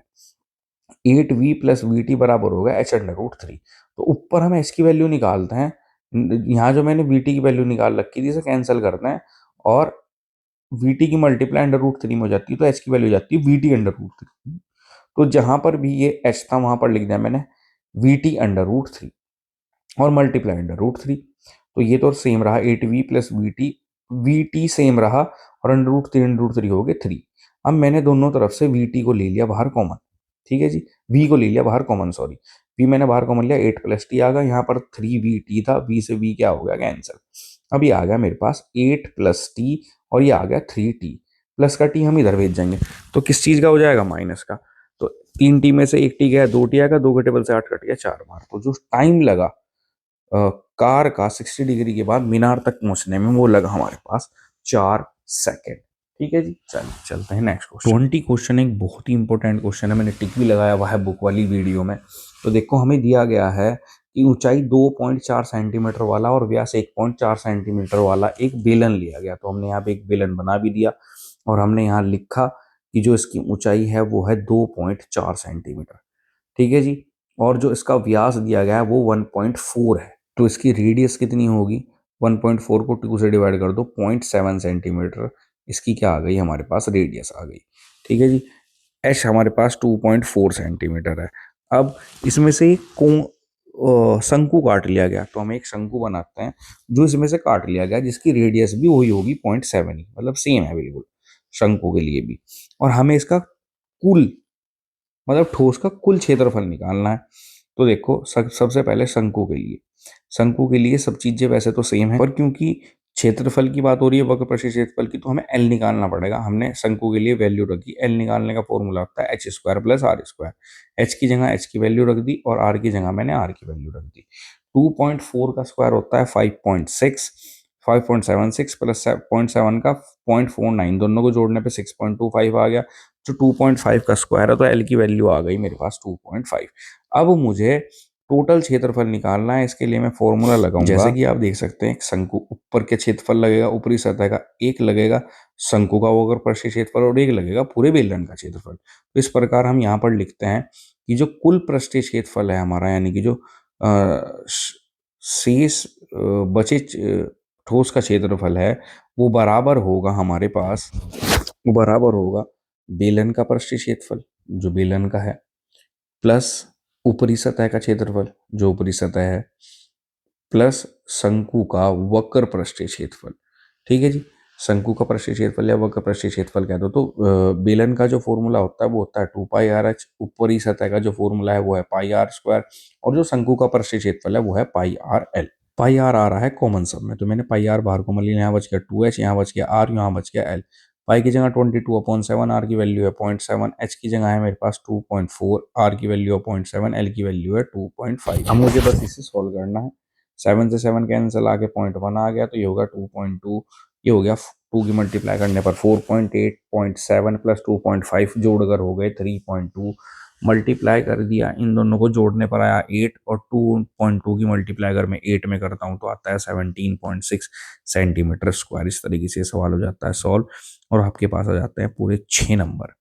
8V प्लस VT बराबर होगा H√3। तो ऊपर हम H की वैल्यू निकालते हैं, यहाँ जो मैंने VT की वैल्यू निकाल रखी थी इसे कैंसिल करते हैं, और VT की मल्टीप्लाई √3 में हो जाती है, तो H की वैल्यू हो जाती है VT√3। तो जहां पर भी ये H था वहां पर लिख दिया मैंने VT√3 और मल्टीप्लाई √3। तो ये तो सेम रहा 8V plus VT, VT same रहा, और √3 हो गए 3। अब मैंने दोनों तरफ से VT को ले लिया बाहर कॉमन, ठीक है जी। V को ले लिया बाहर कॉमन, सॉरी, V मैंने बाहर कॉमन लिया, 8 प्लस T आ गया। यहाँ पर 3VT था, V से V क्या हो गया, कैंसिल। अब ये आ गया मेरे पास 8 प्लस T, और ये आ गया 3T। प्लस का T हम इधर भेज जाएंगे, तो किस चीज का हो जाएगा, माइनस का। तो 3T में से 1T गया, 2T आएगा, 2 के टेबल से 8 कट गया 4 बार। तो जो टाइम लगा कार का 60 डिग्री के बाद मीनार तक पहुंचने में, वो लगा हमारे पास 4 सेकेंड, ठीक है जी। चलिए चलते हैं नेक्स्ट क्वेश्चन। 20 क्वेश्चन एक बहुत ही इंपॉर्टेंट क्वेश्चन है, मैंने टिक भी लगाया हुआ है बुक वाली वीडियो में। तो देखो हमें दिया गया है कि ऊंचाई 2.4 सेंटीमीटर वाला और व्यास 1.4 सेंटीमीटर वाला एक बेलन लिया गया। तो हमने यहाँ पे एक बेलन बना भी दिया, और हमने यहाँ लिखा कि जो इसकी ऊंचाई है वो है 2.4 सेंटीमीटर, ठीक है जी। और जो इसका व्यास दिया गया है वो 1.4 है। तो इसकी रेडियस कितनी होगी, 1.4 को 2 से डिवाइड कर दो, 0.7 सेंटीमीटर इसकी क्या आ गई, हमारे पास रेडियस आ गई, ठीक है जी। एच हमारे पास 2.4 सेंटीमीटर है। अब इसमें से शंकु काट लिया गया, तो हम एक शंकु बनाते हैं जो इसमें से काट लिया गया, जिसकी रेडियस भी वही होगी 0.7 ही, मतलब सेम है बिल्कुल शंकु के लिए भी। और हमें इसका कुल, मतलब ठोस का कुल क्षेत्रफल निकालना है। तो देखो सबसे पहले शंकु के लिए सब चीजें वैसे तो सेम है, पर क्योंकि क्षेत्रफल की बात हो रही है, वक्र प्रस्थीय क्षेत्रफल की, तो हमें एल निकालना पड़ेगा। हमने शंकु के लिए वैल्यू रखी, एल निकालने का फॉर्मूला होता है h square plus r square. H की जगह एच की वैल्यू रख दी और आर की जगह मैंने आर की वैल्यू रख दी। 2.4 का स्क्वायर होता है 5.6, 5.76 प्लस 0.7 का 0.49, दोनों को जोड़ने पे 6.25 आ गया। जो 2.5 का स्क्वायर है तो एल की वैल्यू आ गई मेरे पास 2.5। अब मुझे टोटल क्षेत्रफल निकालना है, इसके लिए मैं फॉर्मूला लगाऊंगा। जैसे कि आप देख सकते हैं, शंकु ऊपर के क्षेत्रफल लगेगा, ऊपरी सतह का एक लगेगा शंकु का वक्र प्रस्थीय क्षेत्रफल और एक लगेगा पूरे बेलन का क्षेत्रफल। तो इस प्रकार हम यहाँ पर लिखते हैं कि जो कुल प्रस्थीय क्षेत्रफल है हमारा, यानी कि जो शेष बचे ठोस का क्षेत्रफल है, वो बराबर होगा हमारे पास, वो बराबर होगा बेलन का प्रस्थीय क्षेत्रफल जो बेलन का है, प्लस ऊपरी सतह का क्षेत्रफल जो ऊपरी सतह है, प्लस शंकु का वक्र प्रस्थीय क्षेत्रफल। ठीक है जी, शंकु का प्रस्थीय क्षेत्रफल या वक्र प्रस्थीय क्षेत्रफल कह दो। तो बेलन का जो फॉर्मूला होता है वो होता है 2πr(h), ऊपरी सतह का जो फॉर्मूला है वो है πr², और जो शंकु का प्रस्थीय क्षेत्रफल है वो है πrl। पाई आर आ रहा है कॉमन सब में, तो मैंने पाई आर बाहर कॉमन लिया, यहाँ बच गया 2h, यहाँ बच गया r, यहाँ बच गया l। पाई की जगह 22/7, आर की वैल्यू है 0.7, एच की जगह है मेरे पास 2.4, आर की वैल्यू है 0.7, एल की वैल्यू है 2.5। अब मुझे बस इसे सॉल्व करना है। 7 से 7 कैंसिल आके 0.1 आ गया, तो ये होगा 2.2, ये हो गया 2 की मल्टीप्लाई करने पर 4.8, 0.7 प्लस 2.5 जोड़कर हो गए 3.2, मल्टीप्लाई कर दिया, इन दोनों को जोड़ने पर आया 8, और 2.2 की मल्टीप्लाई अगर मैं 8 में करता हूं तो आता है 17.6 सेंटीमीटर स्क्वायर। इस तरीके से सवाल हो जाता है सॉल्व, और आपके पास आ जाते हैं पूरे 6 नंबर।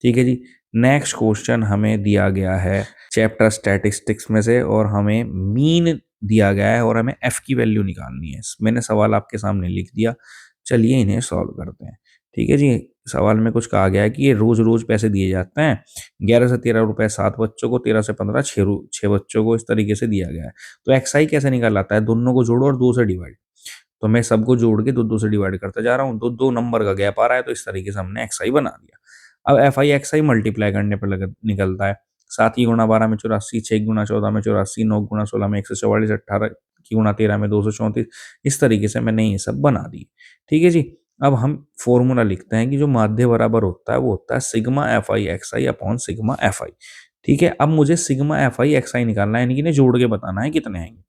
ठीक है जी, नेक्स्ट क्वेश्चन हमें दिया गया है चैप्टर स्टैटिस्टिक्स में से, और हमें मीन दिया गया है और हमें एफ की वैल्यू निकालनी है। मैंने सवाल आपके सामने लिख दिया, चलिए इन्हें सॉल्व करते हैं। ठीक है जी, सवाल में कुछ कहा गया है कि ये रोज रोज पैसे दिए जाते हैं, 11 से 13 रुपए 7 बच्चों को, 13 से 15 6 बच्चों को, इस तरीके से दिया गया है। तो एक्सआई कैसे निकालाता है, दोनों को जोड़ो और 2 से डिवाइड। तो मैं सबको जोड़ के 2 से डिवाइड करता जा रहा हूँ, 2 नंबर का गैप आ रहा है, तो इस तरीके से हमने एक्सआई बना दिया। अब एफ आई एक्सआई मल्टीप्लाई करने पर निकलता है 7 की गुणा 12 में 84, 6 गुणा 14 में 84, 9 गुणा 16 में 144, 18 की गुणा 13 में 234। इस तरीके से मैंने ये सब बना दी। ठीक है जी, अब हम फॉर्मूला लिखते हैं कि जो माध्य बराबर होता है वो होता है sigma F I x I upon sigma F I. ठीक है, अब मुझे सिग्मा एफ आई एक्स आई निकालना है, यानी कि जोड़ के बताना है कितने आएंगे।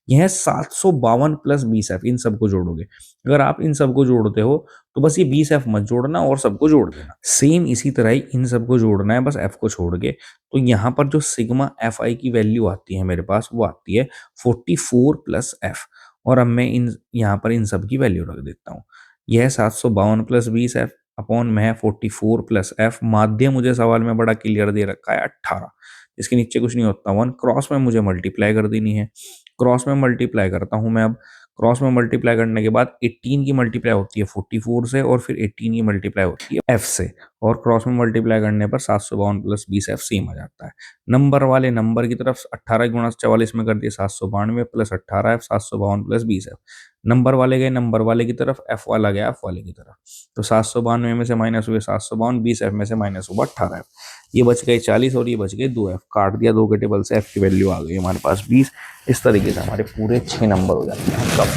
यह 752 प्लस 20f, इन सबको जोड़ोगे। अगर आप इन सबको जोड़ते हो तो बस ये 20f मत जोड़ना और सबको जोड़ देना। सेम इसी तरह ही इन सबको जोड़ना है, बस f को छोड़ के। तो यहाँ पर जो सिग्मा एफ आई की वैल्यू आती है मेरे पास, वो आती है 44 प्लस एफ। और अब मैं यहाँ पर इन सब की वैल्यू रख देता हूँ। यह 752 प्लस 20f अपॉन में है 44 प्लस एफ। माध्य मुझे सवाल में बड़ा क्लियर दे रखा है 18, इसके नीचे कुछ नहीं होता 1। क्रॉस में मुझे मल्टीप्लाई कर देनी है, क्रॉस में मल्टीप्लाई करता हूं मैं। अब क्रॉस में मल्टीप्लाई करने के बाद 18 की मल्टीप्लाई होती है 44 से, और फिर 18 की मल्टीप्लाई होती है f से, और क्रॉस में मल्टीप्लाई करने पर 752 प्लस 20f सेम आ जाता है। नंबर वाले नंबर की तरफ 18 गुणा 44 में कर दिए 792 plus 18f, 752 plus 20f। Number वाले गए नंबर वाले की तरफ, f वाला गया f वाले की तरफ। तो 792 में से माइनस हुए 752, 20f में से माइनस हुआ 18f। ये बच गए 40 और ये बच गए 2f। काट दिया 2 के टेबल से, f की वैल्यू आ गई हमारे पास 20। इस तरीके से हमारे पूरे 6 नंबर हो जाते हैं कब।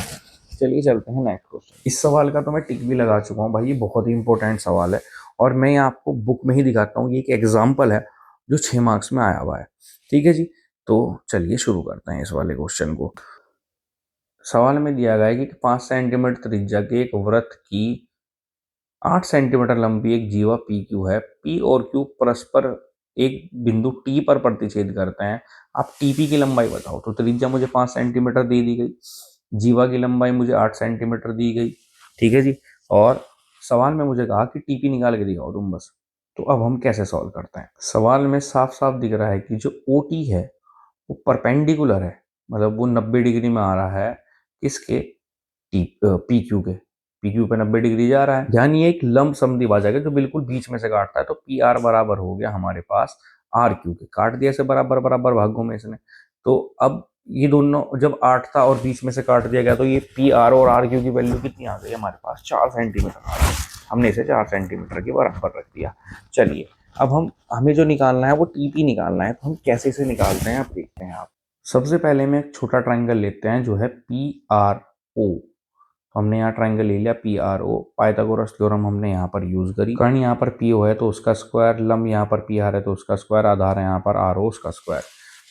चलिए चलते हैं नेक्स्ट क्वेश्चन। इस सवाल का तो मैं टिक भी लगा चुका हूँ भाई, ये बहुत ही इंपॉर्टेंट सवाल है, और मैं आपको बुक में ही दिखाता हूँ। ये एक एग्जाम्पल है जो 6 मार्क्स में आया हुआ है। ठीक है जी, तो चलिए शुरू करते हैं इस वाले क्वेश्चन को। सवाल में दिया गया है कि 5 सेंटीमीटर त्रिज्या के एक वृत्त की 8 सेंटीमीटर लंबी एक जीवा पी क्यू है। पी और क्यू परस्पर एक बिंदु टी पर प्रतिच्छेद करते हैं। आप टीपी की लंबाई बताओ। तो त्रिज्या मुझे 5 सेंटीमीटर दे दी गई, जीवा की लंबाई मुझे 8 सेंटीमीटर दी गई। ठीक है जी, और सवाल में मुझे कहा कि टीपी निकाल के दिखाओ तुम बस। तो अब हम कैसे सॉल्व करते हैं। सवाल में साफ साफ दिख रहा है कि जो ओ टी है वो परपेंडिकुलर है, मतलब वो 90 डिग्री में आ रहा है किसके, पी क्यू के। पी क्यू पे 90 डिग्री जा रहा है, यानी एक लंब समद्विभाजक है जो बिल्कुल बीच में से काटता है। तो पी आर बराबर हो गया हमारे पास आर क्यू के। काट दिया से बराबर बराबर भागों में इसने। तो अब ये दोनों जब 8 था और बीच में से काट दिया गया, तो ये पी आर और आर क्यू की वैल्यू कितनी आ गई हमारे पास, 4 सेंटीमीटर आ गई। हमने इसे 4 सेंटीमीटर के बराबर रख दिया। चलिए अब हमें जो निकालना है वो टीपी निकालना है। तो हम कैसे इसे निकालते हैं आप देखते हैं। आप सबसे पहले में एक छोटा ट्राइंगल लेते हैं जो है पी आर ओ। तो हमने यहाँ ट्राइंगल ले लिया P R O, Pythagoras theorem हमने यहाँ पर यूज करी, कर्ण यहाँ पर पी ओ है तो उसका स्क्वायर, लंब यहाँ पर पी आर है तो उसका स्क्वायर, आधार है यहाँ पर आर ओ उसका स्क्वायर।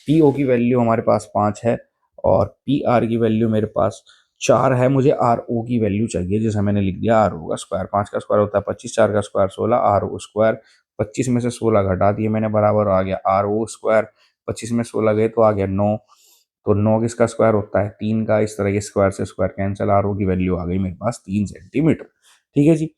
पी ओ की वैल्यू हमारे पास 5 है और पी आर की वैल्यू मेरे पास 4 है, मुझे आर ओ की वैल्यू चाहिए जिसे मैंने लिख दिया आर ओ का स्क्वायर। 5 का स्क्वायर होता है 25, 4 का स्क्वायर 16, आर ओ स्क्वायर 25 में से 16 घटा दिए मैंने, बराबर आ गया आर ओ स्क्वायर। 25 में 16 गए तो आ गया 9, तो 9 किसका स्क्वायर होता है 3 का, इस तरह के स्क्वायर से स्क्वायर कैंसिल, आर ओ की वैल्यू आ गई मेरे पास 3 सेंटीमीटर। ठीक है जी।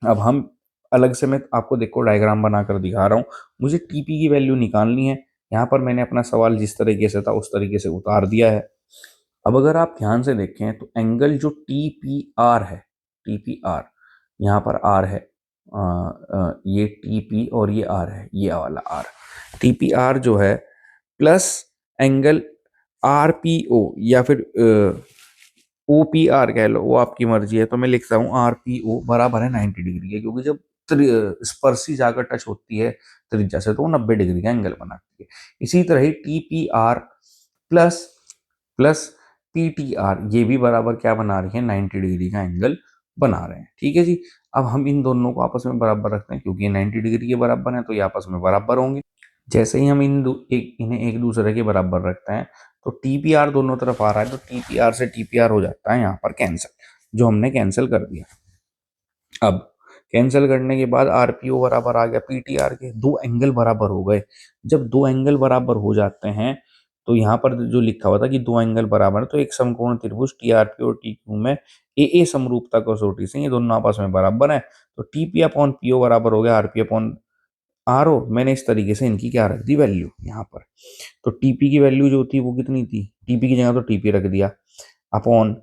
अब हम अलग से मैं आपको देखो डायग्राम बनाकर दिखा रहा हूँ, मुझे टीपी की वैल्यू निकालनी है। यहाँ पर मैंने अपना सवाल जिस तरीके से था उस तरीके से उतार दिया है। अब अगर आप ध्यान से देखें तो एंगल जो टी पी आर है, टी पी आर, यहाँ पर आर है, ये टी पी और ये आर है, ये वाला आर, टी पी आर जो है plus angle R P O या फिर ओ पी आर कह लो, वो आपकी मर्जी है। तो मैं लिखता हूँ आर पी ओ बराबर है 90 डिग्री के, क्योंकि जब स्पर्शी जाकर टच होती है त्रिज्या से तो वो 90 डिग्री का एंगल बनाती है। इसी तरह ही T P R plus plus P T R, ये भी बराबर क्या बना रही है 90 डिग्री का एंगल बना रहे हैं। ठीक है जी। अब हम इन दोनों को आपस में बराबर रखते हैं, क्योंकि ये 90 डिग्री के बराबर है तो ये आपस में बराबर होंगे। जैसे ही हम इन्हें एक दूसरे के बराबर रखते हैं तो टीपीआर दोनों तरफ आ रहा है, तो टीपीआर से टीपीआर हो जाता है यहाँ पर कैंसिल, जो हमने कैंसिल कर दिया। अब कैंसिल करने के बाद आरपीओ बराबर आ गया पीटीआर के, दो एंगल बराबर हो गए। जब दो एंगल बराबर हो जाते हैं तो यहाँ पर जो लिखा हुआ था कि दो एंगल बराबर है, तो एक समकोण त्रिभुज टीआरपी और टी क्यू में ए समरूपता कसौटी से ये दोनों आपस में बराबर है, तो टीपी अपॉन पीओ बराबर हो गया आरपी अपॉन आर ओ। मैंने इस तरीके से इनकी क्या रख दी वैल्यू यहाँ पर। तो टीपी की वैल्यू जो थी वो कितनी थी, टीपी की जगह तो टीपी रख दिया, अपॉन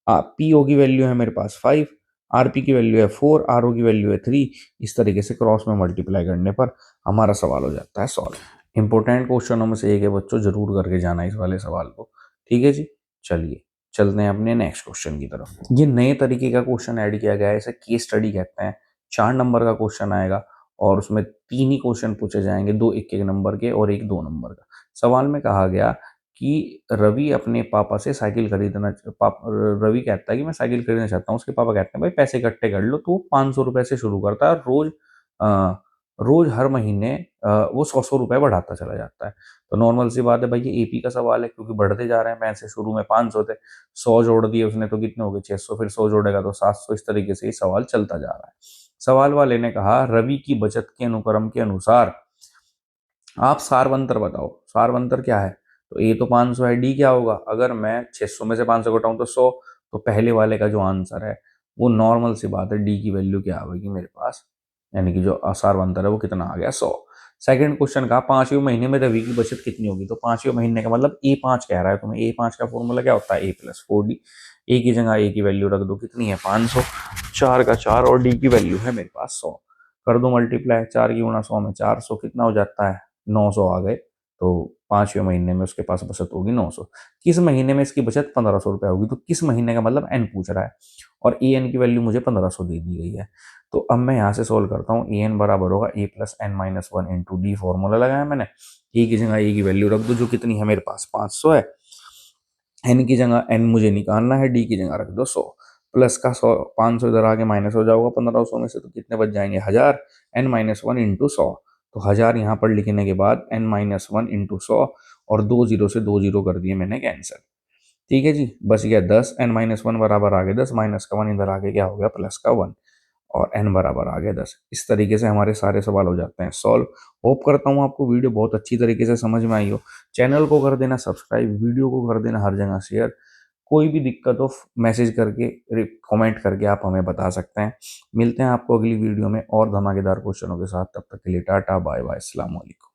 पीओ की वैल्यू है मेरे पास 5, आरपी की वैल्यू है 4, आर ओ की वैल्यू है 3। इस तरीके से क्रॉस में मल्टीप्लाई करने पर हमारा सवाल हो जाता है सॉल्व। इंपॉर्टेंट क्वेश्चनों में से एक है बच्चों, जरूर करके जाना इस वाले सवाल को। ठीक है जी। चलिए चलते हैं अपने नेक्स्ट क्वेश्चन की तरफ। ये नए तरीके का क्वेश्चन ऐड किया गया है, इसे केस स्टडी कहते हैं। 4 नंबर का क्वेश्चन आएगा और उसमें 3 ही क्वेश्चन पूछे जाएंगे, 2 1 1 नंबर के और एक 2 नंबर का। सवाल में कहा गया कि रवि अपने पापा से साइकिल खरीदना, रवि कहता है कि मैं साइकिल खरीदना चाहता हूँ, उसके पापा कहते हैं भाई पैसे इकट्ठे कर लो, तो वो 500 रुपए से शुरू करता है और रोज हर महीने वो 100 रुपए बढ़ाता चला जाता है। तो नॉर्मल सी बात है भाई, ये एपी का सवाल है क्योंकि बढ़ते जा रहे हैं पैसे, शुरू में 500 थे, 100 जोड़ दिए उसने तो कितने हो गए 600, फिर 100 जोड़ेगा तो 700, इस तरीके से ये सवाल चलता जा रहा है। सवाल वाले ने कहा रवि की बचत के अनुक्रम के अनुसार आप सारवंतर बताओ। सारवंतर क्या है, तो ए तो 500 है, डी क्या होगा, अगर मैं 600 में से 500 घटाऊं तो 100, तो पहले वाले का जो आंसर है वो नॉर्मल सी बात है, डी की वैल्यू क्या आएगी मेरे पास, यानी कि जो सारवंतर है वो कितना आ गया 100। सेकंड क्वेश्चन का 5वें महीने में रवि की बचत कितनी होगी, तो 5वें महीने का मतलब ए5 कह रहा है तुम्हें, ए5 का फॉर्मूला क्या होता है A+4D। ए की जगह ए की वैल्यू रख दो, कितनी है 500, 4 का 4 और डी की वैल्यू है मेरे पास 100। कर दो मल्टीप्लाई, 4 की गुणा 100 में 400, कितना हो जाता है 900 आ गए। तो 5वें महीने में उसके पास बचत होगी 900। किस महीने में इसकी बचत 1500 रुपये होगी, तो किस महीने का मतलब एन पूछ रहा है और ए एन की वैल्यू मुझे 1500 दे दी गई है। तो अब मैं यहाँ से सोल्व करता हूँ, ए एन बराबर होगा A+N-1 इंटू डी, फॉर्मूला लगाया मैंने। ए की जगह ए की वैल्यू रख दो जो कितनी है मेरे पास 500 है, एन की जगह एन मुझे निकालना है, डी की जगह रख दो 100, प्लस का 100, 500 इधर आके माइनस हो जाओगा 1500 में से, तो कितने बच जाएंगे 1000, N-1 इंटू 100। तो 1000 यहाँ पर लिखने के बाद N-1 इंटू 100 और 2 जीरो से 2 जीरो कर दिए मैंने कैंसिल। ठीक है जी, बच गया 10, N-1 बराबर आ गया 10, माइनस का 1 इधर आगे क्या हो गया प्लस का 1 और n बराबर आ गया 10। इस तरीके से हमारे सारे सवाल हो जाते हैं सॉल्व। होप करता हूँ आपको वीडियो बहुत अच्छी तरीके से समझ में आई हो। चैनल को कर देना सब्सक्राइब, वीडियो को कर देना हर जगह शेयर। कोई भी दिक्कत हो मैसेज करके कमेंट करके आप हमें बता सकते हैं। मिलते हैं आपको अगली वीडियो में और धमाकेदार क्वेश्चनों के साथ, तब तक के लिए टाटा बाय बाय, अस्सलाम वालेकुम।